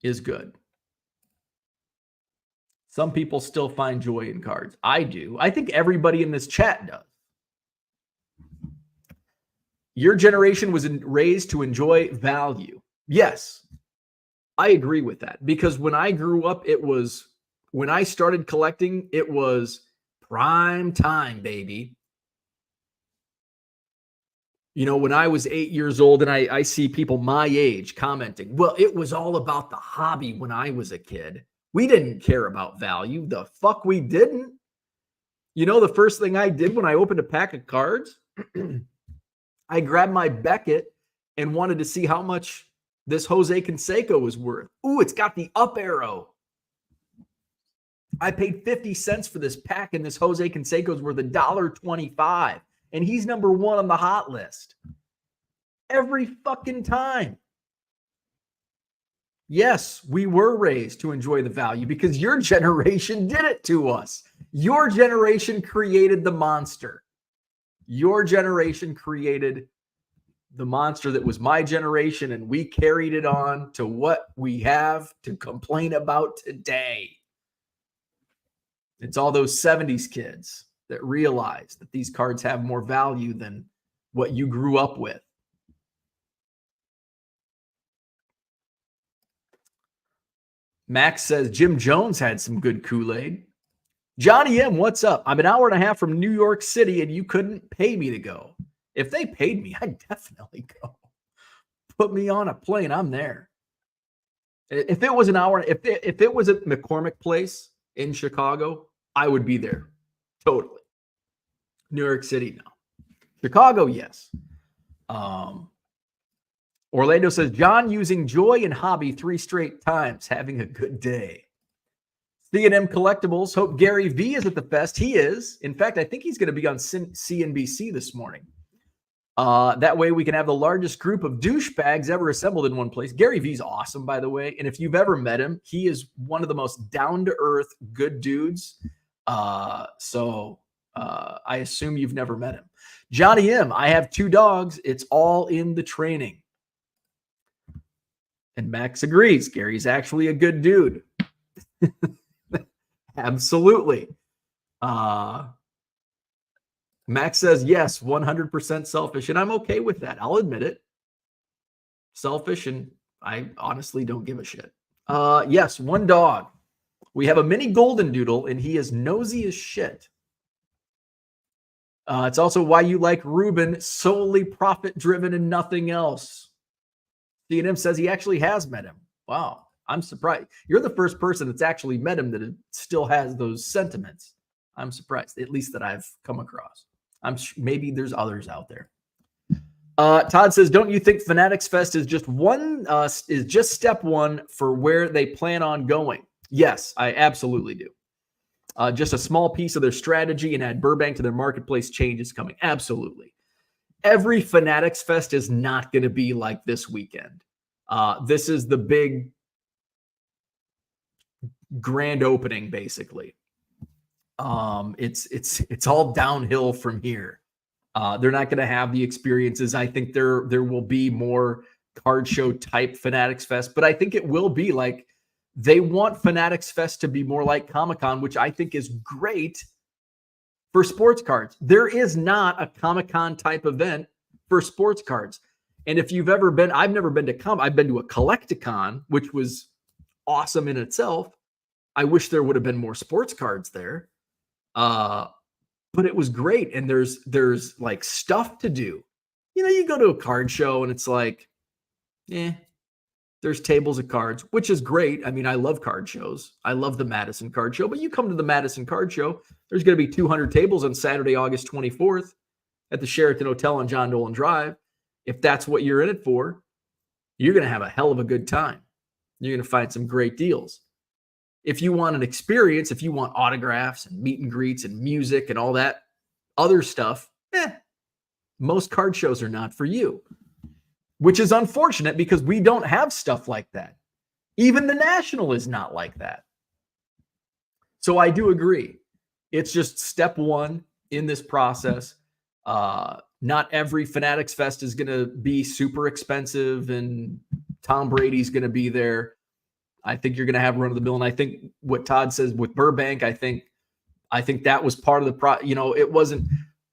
is good. Some people still find joy in cards. I do. I think everybody in this chat does. Your generation was raised to enjoy value. Yes, I agree with that. Because when I grew up, when I started collecting, it was prime time, baby. You know, when I was 8 years old and I see people my age commenting, well, it was all about the hobby when I was a kid. We didn't care about value. The fuck we didn't. You know, the first thing I did when I opened a pack of cards, I grabbed my Beckett and wanted to see how much this Jose Canseco was worth. Ooh, it's got the up arrow. I paid 50 cents for this pack and this Jose Canseco's worth $1.25. And he's number one on the hot list. Every fucking time. Yes, we were raised to enjoy the value because your generation did it to us. Your generation created the monster. Your generation created the monster that was my generation, and we carried it on to what we have to complain about today. It's all those 70s kids that realize that these cards have more value than what you grew up with. Max says Jim Jones had some good Kool-Aid. Johnny M, what's up? I'm an hour and a half from New York City and you couldn't pay me to go. If they paid me, I'd definitely go. Put me on a plane, I'm there. If it was an hour, if it was at McCormick Place in Chicago, I would be there. Totally. New York City, no. Chicago, yes. Orlando says, John using joy and hobby 3 straight times, having a good day. C&M Collectibles, hope Gary V is at the fest. He is. In fact, I think he's going to be on CNBC this morning. That way we can have the largest group of douchebags ever assembled in one place. Gary V's awesome, by the way. And if you've ever met him, he is one of the most down-to-earth good dudes. So I assume you've never met him. Johnny M, I have 2 dogs. It's all in the training. And Max agrees. Gary's actually a good dude. Absolutely. Max says, yes, 100% selfish. And I'm okay with that. I'll admit it. Selfish, and I honestly don't give a shit. Yes, 1 dog. We have a mini golden doodle, and he is nosy as shit. It's also why you like Ruben, solely profit-driven and nothing else. C&M says he actually has met him. Wow, I'm surprised. You're the first person that's actually met him that still has those sentiments. I'm surprised, at least that I've come across. Maybe there's others out there. Todd says, don't you think Fanatics Fest is just step 1 for where they plan on going? Yes, I absolutely do. Just a small piece of their strategy and add Burbank to their marketplace. Change is coming. Absolutely. Every Fanatics Fest is not going to be like this weekend. This is the big grand opening, basically. It's all downhill from here. They're not going to have the experiences. I think there will be more card show type Fanatics Fest, but I think it will be like they want Fanatics Fest to be more like Comic-Con, which I think is great for sports cards. There is not a Comic-Con type event for sports cards. And if you've ever been, I've never been to I've been to a Collecticon, which was awesome in itself. I wish there would have been more sports cards there. But it was great. And there's like stuff to do. You know, you go to a card show and it's like, there's tables of cards, which is great. I mean, I love card shows. I love the Madison Card Show, but you come to the Madison Card Show, there's going to be 200 tables on Saturday, August 24th at the Sheraton Hotel on John Dolan Drive. If that's what you're in it for, you're going to have a hell of a good time. You're going to find some great deals. If you want an experience, if you want autographs and meet and greets and music and all that other stuff, most card shows are not for you, which is unfortunate because we don't have stuff like that. Even the National is not like that. So I do agree. It's just step one in this process. Not every Fanatics Fest is going to be super expensive and Tom Brady's going to be there. I think you're going to have run of the mill. And I think what Todd says with Burbank, I think that was part of the it wasn't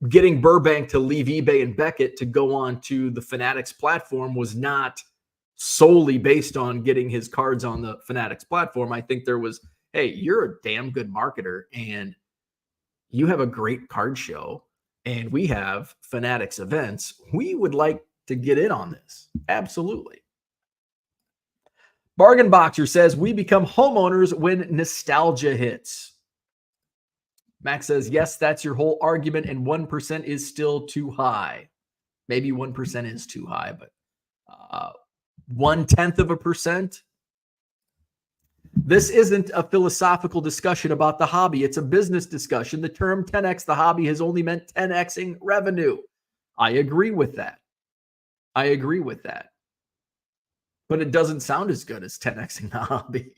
getting Burbank to leave eBay and Beckett to go on to the Fanatics platform was not solely based on getting his cards on the Fanatics platform. I think there was, hey, you're a damn good marketer and you have a great card show and we have Fanatics events. We would like to get in on this. Absolutely. Bargain Boxer says, we become homeowners when nostalgia hits. Max says, yes, that's your whole argument, and 1% is still too high. Maybe 1% is too high, but 0.1%. This isn't a philosophical discussion about the hobby. It's a business discussion. The term 10x the hobby has only meant 10xing revenue. I agree with that. But it doesn't sound as good as 10xing the hobby.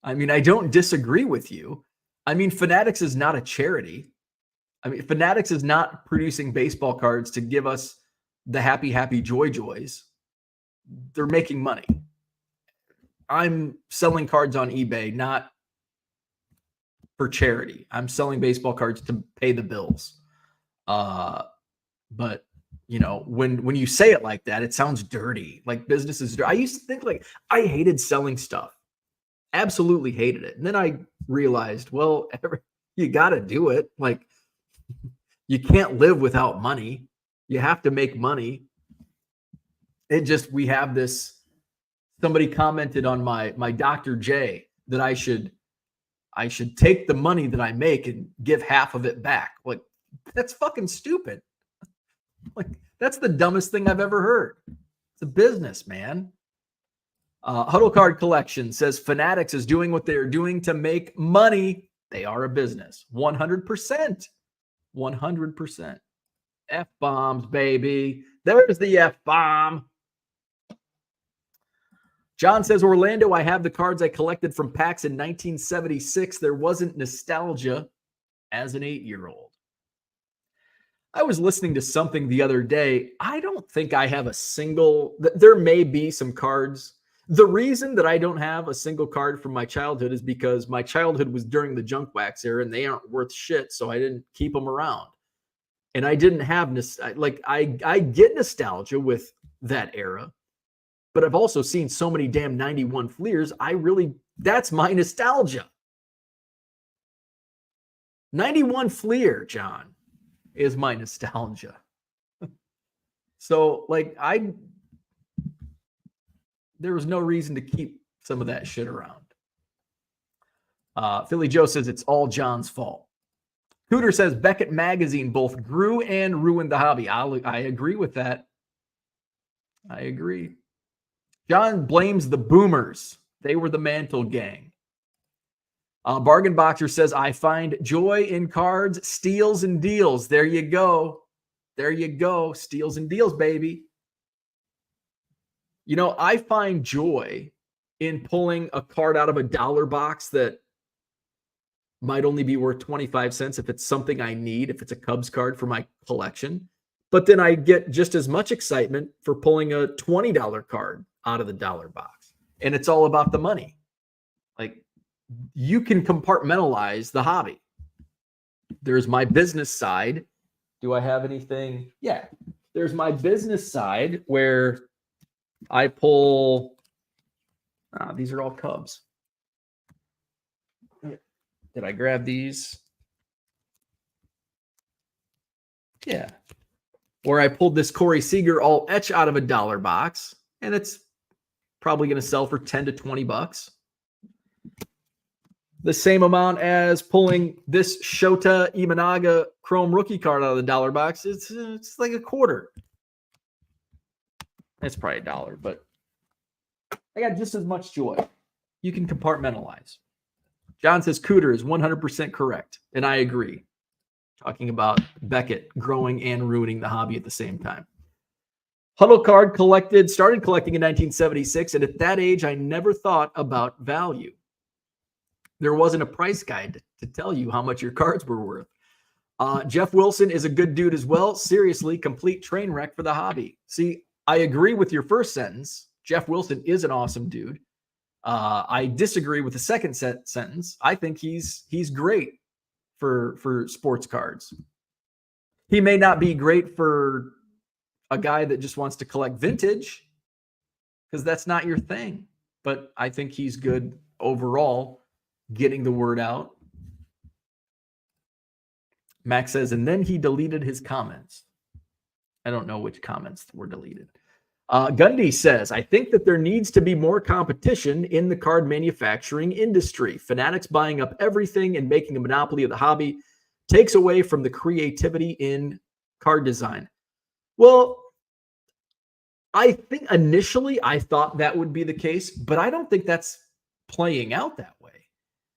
I mean, I don't disagree with you. I mean, Fanatics is not a charity. I mean, Fanatics is not producing baseball cards to give us the happy, happy joys. They're making money. I'm selling cards on eBay, not for charity. I'm selling baseball cards to pay the bills. But you know, when you say it like that, it sounds dirty. Like business is dirty. I used to think like I hated selling stuff. Absolutely hated it. And then I realized, well, you got to do it. Like you can't live without money. You have to make money. We have this, somebody commented on my Dr. J that I should take the money that I make and give half of it back. Like that's fucking stupid. Like that's the dumbest thing I've ever heard. It's a business, man. Huddle Card Collection says Fanatics is doing what they're doing to make money. They are a business. 100%. 100%. F-bombs, baby. There's the F-bomb. John says, Orlando, I have the cards I collected from PAX in 1976. There wasn't nostalgia as an 8-year-old. I was listening to something the other day. I don't think I have a single, there may be some cards. The reason that I don't have a single card from my childhood is because my childhood was during the junk wax era and they aren't worth shit. So I didn't keep them around. And I didn't have, I get nostalgia with that era, but I've also seen so many damn 91 Fleers. That's my nostalgia. 91 Fleer, John, is my nostalgia. So there was no reason to keep some of that shit around. Philly Joe says it's all John's fault. Cooter says Beckett Magazine both grew and ruined the hobby. I agree with that. I agree. John blames the boomers. They were the Mantle Gang. Bargain Boxer says, I find joy in cards, steals, and deals. There you go. There you go. Steals and deals, baby. You know, I find joy in pulling a card out of a dollar box that might only be worth 25 cents if it's something I need, if it's a Cubs card for my collection. But then I get just as much excitement for pulling a $20 card out of the dollar box. And it's all about the money. Like, you can compartmentalize the hobby. There's my business side. Do I have anything? Yeah. There's my business side where I pull. These are all Cubs. Did I grab these? Yeah. Where I pulled this Corey Seager all etch out of a dollar box, and it's probably going to sell for 10 to 20 bucks. The same amount as pulling this Shota Imanaga Chrome rookie card out of the dollar box. It's like a quarter. It's probably $1, but I got just as much joy. You can compartmentalize. John says Cooter is 100% correct, and I agree. Talking about Beckett growing and ruining the hobby at the same time. Huddle card started collecting in 1976, and at that age, I never thought about value. There wasn't a price guide to tell you how much your cards were worth. Jeff Wilson is a good dude as well. Seriously, complete train wreck for the hobby. See, I agree with your first sentence. Jeff Wilson is an awesome dude. I disagree with the second sentence. I think he's great for sports cards. He may not be great for a guy that just wants to collect vintage, because that's not your thing. But I think he's good overall, getting the word out. Max says, and then he deleted his comments. I don't know which comments were deleted. Gundy says, I think that there needs to be more competition in the card manufacturing industry. Fanatics buying up everything and making a monopoly of the hobby takes away from the creativity in card design. Well, I think initially I thought that would be the case, but I don't think that's playing out that way.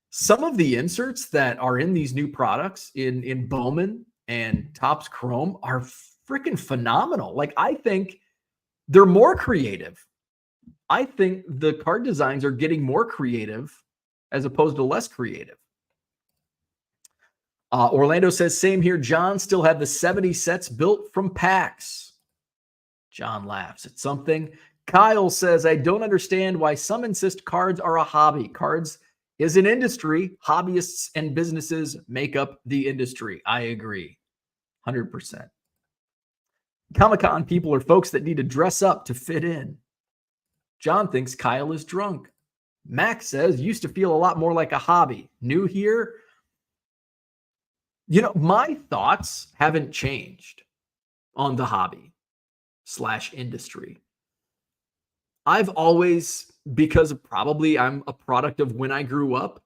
Some of the inserts that are in these new products in Bowman and Topps Chrome are freaking phenomenal. Like, I think they're more creative. I think the card designs are getting more creative as opposed to less creative. Orlando says, same here. John still had the 70 sets built from packs. John laughs at something. Kyle says, I don't understand why some insist cards are a hobby. Cards is an industry. Hobbyists and businesses make up the industry. I agree. 100%. Comic-Con people are folks that need to dress up to fit in. John thinks Kyle is drunk. Max says, used to feel a lot more like a hobby. New here? You know, my thoughts haven't changed on the hobby / industry. I've always, because of probably I'm a product of when I grew up,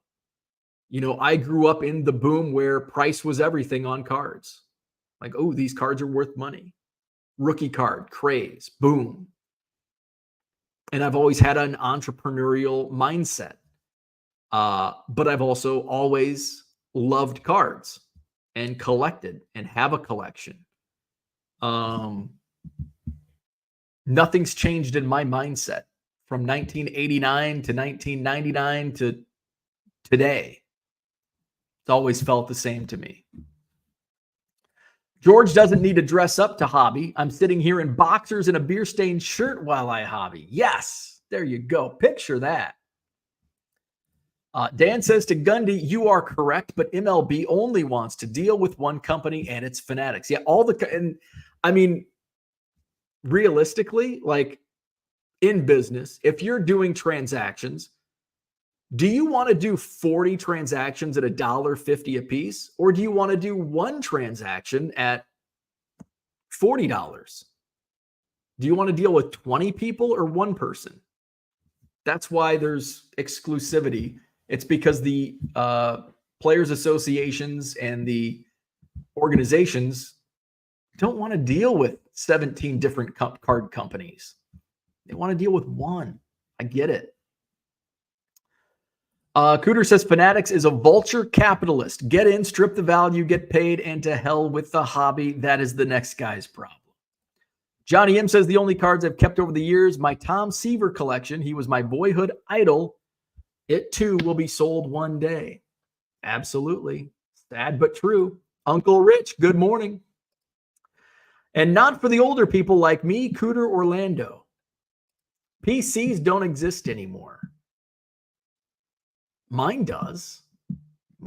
you know, I grew up in the boom where price was everything on cards. Like, oh, these cards are worth money. Rookie card, craze, boom. And I've always had an entrepreneurial mindset. But I've also always loved cards and collected and have a collection. Nothing's changed in my mindset from 1989 to 1999 to today. It's always felt the same to me. George doesn't need to dress up to hobby. I'm sitting here in boxers and a beer-stained shirt while I hobby. Yes, there you go. Picture that. Dan says to Gundy, you are correct, but MLB only wants to deal with one company, and it's Fanatics. Yeah, and I mean, realistically, like in business, if you're doing transactions, do you want to do 40 transactions at $1.50 a piece, or do you want to do one transaction at $40? Do you want to deal with 20 people or one person? That's why there's exclusivity. It's because the players associations and the organizations don't want to deal with 17 different card companies. They want to deal with one. I get it. Cooter says Fanatics is a vulture capitalist. Get in, strip the value, get paid, and to hell with the hobby. That is the next guy's problem. Johnny M says the only cards I've kept over the years, my Tom Seaver collection. He was my boyhood idol. It too will be sold one day. Absolutely. Sad but true. Uncle Rich, good morning. And not for the older people like me, Cooter Orlando. PCs don't exist anymore. Mine does.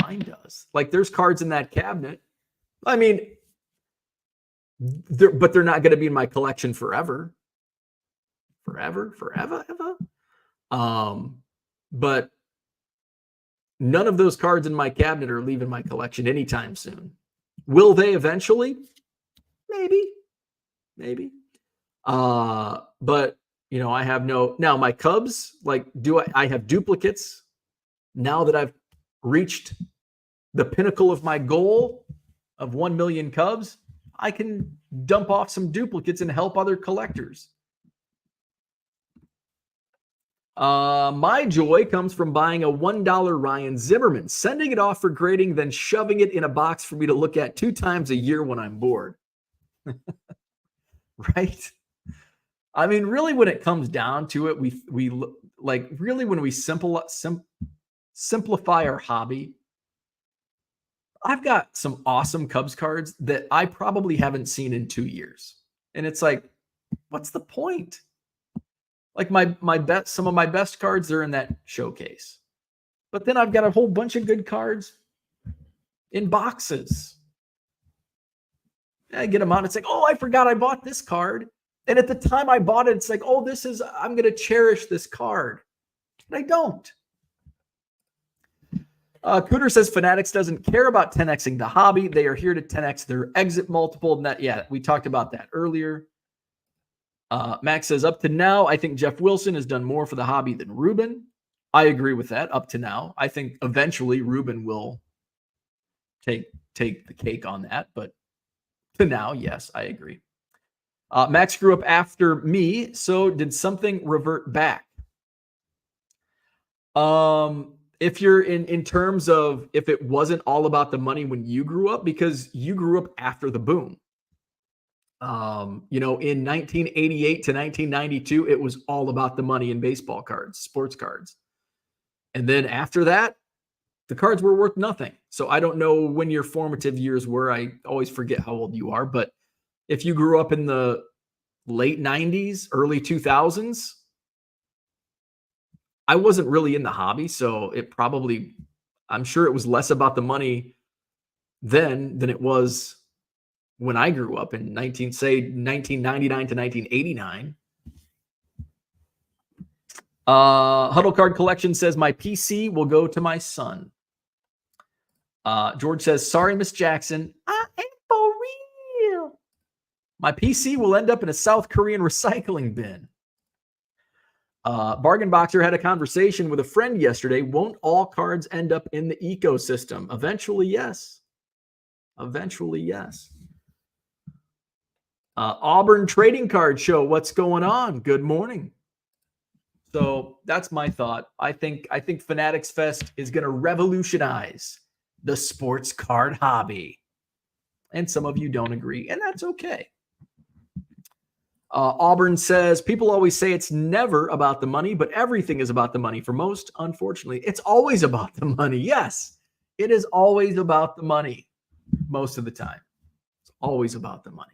Mine does. Like there's cards in that cabinet. I mean, but they're not going to be in my collection forever. Forever. But none of those cards in my cabinet are leaving my collection anytime soon. Will they eventually? Maybe. But you know, I have now my Cubs, like I have duplicates now that I've reached the pinnacle of my goal of 1 million Cubs. I can dump off some duplicates and help other collectors. My joy comes from buying a $1 Ryan Zimmerman, sending it off for grading, then shoving it in a box for me to look at 2 times a year when I'm bored. Right? I mean, really, when it comes down to it, we like really when we simplify our hobby. I've got some awesome Cubs cards that I probably haven't seen in 2 years, and it's like, what's the point? Like some of my best cards are in that showcase, but then I've got a whole bunch of good cards in boxes. I get them out. It's like, oh, I forgot I bought this card. And at the time I bought it, it's like, oh, I'm going to cherish this card. And I don't. Cooter says Fanatics doesn't care about 10xing the hobby. They are here to 10x their exit multiple. And that, yeah, we talked about that earlier. Max says, up to now, I think Jeff Wilson has done more for the hobby than Ruben. I agree with that. Up to now, I think eventually Ruben will take the cake on that. But to now, yes, I agree. Max grew up after me, so did something revert back? If you're in terms of if it wasn't all about the money when you grew up, because you grew up after the boom. You know, in 1988 to 1992, it was all about the money in baseball cards, sports cards. And then after that, the cards were worth nothing. So I don't know when your formative years were. I always forget how old you are. But if you grew up in the late 90s, early 2000s, I wasn't really in the hobby. So I'm sure it was less about the money then than it was when I grew up in 1999 to 1989. Huddle Card Collection says my PC will go to my son. George says, sorry, Miss Jackson. I am for real. My PC will end up in a South Korean recycling bin. Bargain Boxer had a conversation with a friend yesterday. Won't all cards end up in the ecosystem? Eventually, yes. Auburn Trading Card Show. What's going on? Good morning. So that's my thought. I think Fanatics Fest is going to revolutionize the sports card hobby. And some of you don't agree, and that's okay. Auburn says, people always say it's never about the money, but everything is about the money. For most, unfortunately, it's always about the money. Yes, it is always about the money most of the time. It's always about the money.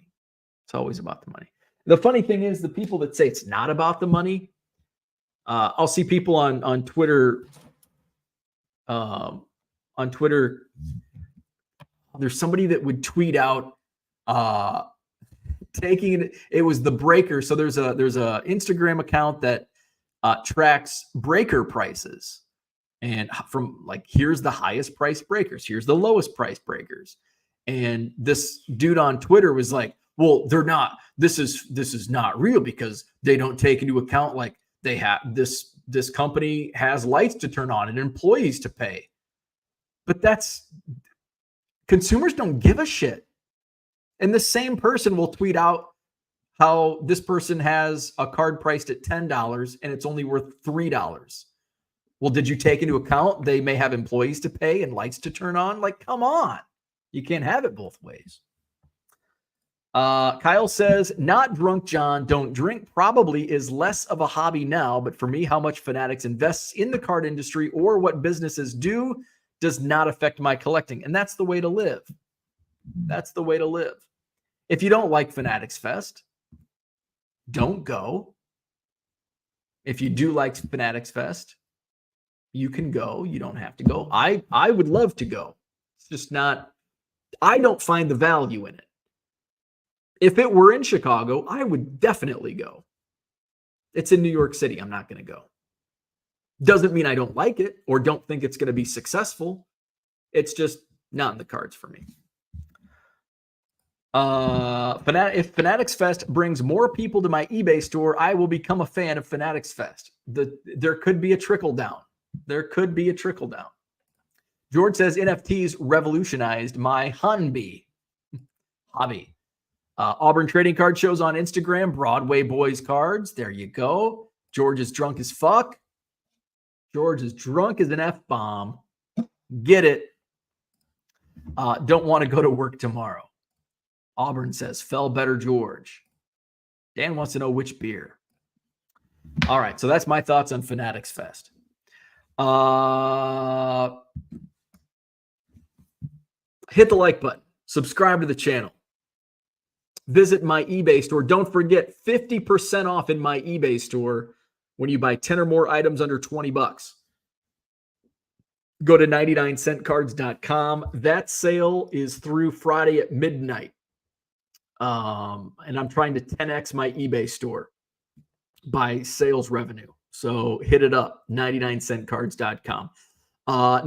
It's always about the money. The funny thing is the people that say it's not about the money, I'll see people on Twitter. There's somebody that would tweet out taking it was the breaker. So there's a Instagram account that tracks breaker prices, and from like, here's the highest price breakers, here's the lowest price breakers. And this dude on Twitter was like, well, they're not, this is not real because they don't take into account, like, they have this company has lights to turn on and employees to pay. But consumers don't give a shit. And the same person will tweet out how this person has a card priced at $10 and it's only worth $3. Well, did you take into account they may have employees to pay and lights to turn on? Like, come on. You can't have it both ways. Kyle says, not drunk, John. Don't drink probably is less of a hobby now, but for me, how much Fanatics invests in the card industry or what businesses do does not affect my collecting. And that's the way to live. That's the way to live. If you don't like Fanatics Fest, don't go. If you do like Fanatics Fest, you can go. You don't have to go. I would love to go. It's just not, I don't find the value in it. If it were in Chicago, I would definitely go. It's in New York City. I'm not going to go. Doesn't mean I don't like it or don't think it's going to be successful. It's just not in the cards for me. If Fanatics Fest brings more people to my eBay store, I will become a fan of Fanatics Fest. There could be a trickle down. There could be a trickle down. George says NFTs revolutionized my hobby. Auburn Trading Card shows on Instagram. Broadway Boys cards. There you go. George is drunk as fuck. George is drunk as an F-bomb. Get it. Don't want to go to work tomorrow. Auburn says, fell better, George. Dan wants to know which beer. All right, so that's my thoughts on Fanatics Fest. Hit the like button. Subscribe to the channel. Visit my eBay store. Don't forget 50% off in my eBay store when you buy 10 or more items under $20. Go to 99centcards.com. That sale is through Friday at midnight. And I'm trying to 10x my eBay store by sales revenue. So hit it up, 99centcards.com.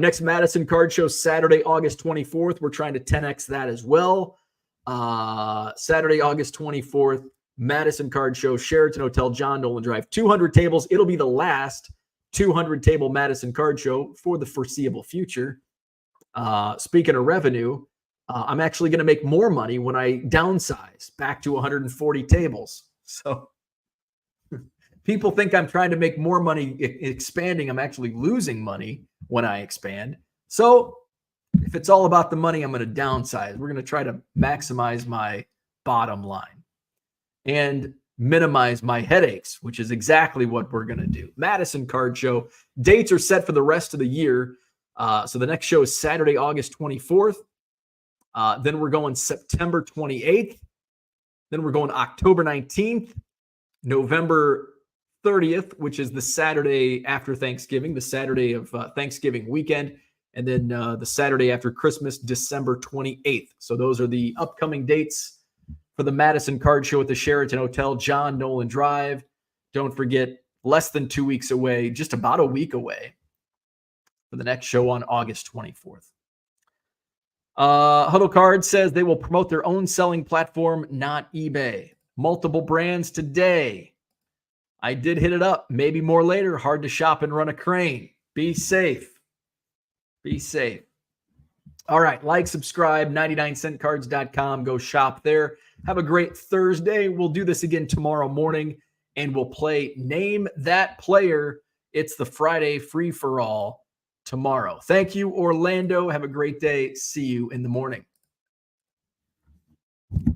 Next Madison Card Show, Saturday, August 24th. We're trying to 10x that as well. Saturday, August 24th, Madison Card Show, Sheraton Hotel, John Nolan Drive, 200 tables. It'll be the last 200 table Madison Card Show for the foreseeable future. Speaking of revenue, I'm actually going to make more money when I downsize back to 140 tables. So people think I'm trying to make more money expanding. I'm actually losing money when I expand. So if it's all about the money, I'm going to downsize. We're going to try to maximize my bottom line and minimize my headaches, which is exactly what we're going to do. Madison Card Show. Dates are set for the rest of the year. So the next show is Saturday, August 24th. Then we're going September 28th. Then we're going October 19th, November 30th, which is the Saturday after Thanksgiving, the Saturday of Thanksgiving weekend. And then the Saturday after Christmas, December 28th. So those are the upcoming dates for the Madison Card Show at the Sheraton Hotel, John Nolan Drive. Don't forget, less than 2 weeks away, just about a week away, for the next show on August 24th. Huddle Card says they will promote their own selling platform, not eBay. Multiple brands today. I did hit it up. Maybe more later. Hard to shop and run a crane. Be safe. Be safe. All right. Like, subscribe, 99centcards.com. Go shop there. Have a great Thursday. We'll do this again tomorrow morning, and we'll play Name That Player. It's the Friday free-for-all tomorrow. Thank you, Orlando. Have a great day. See you in the morning.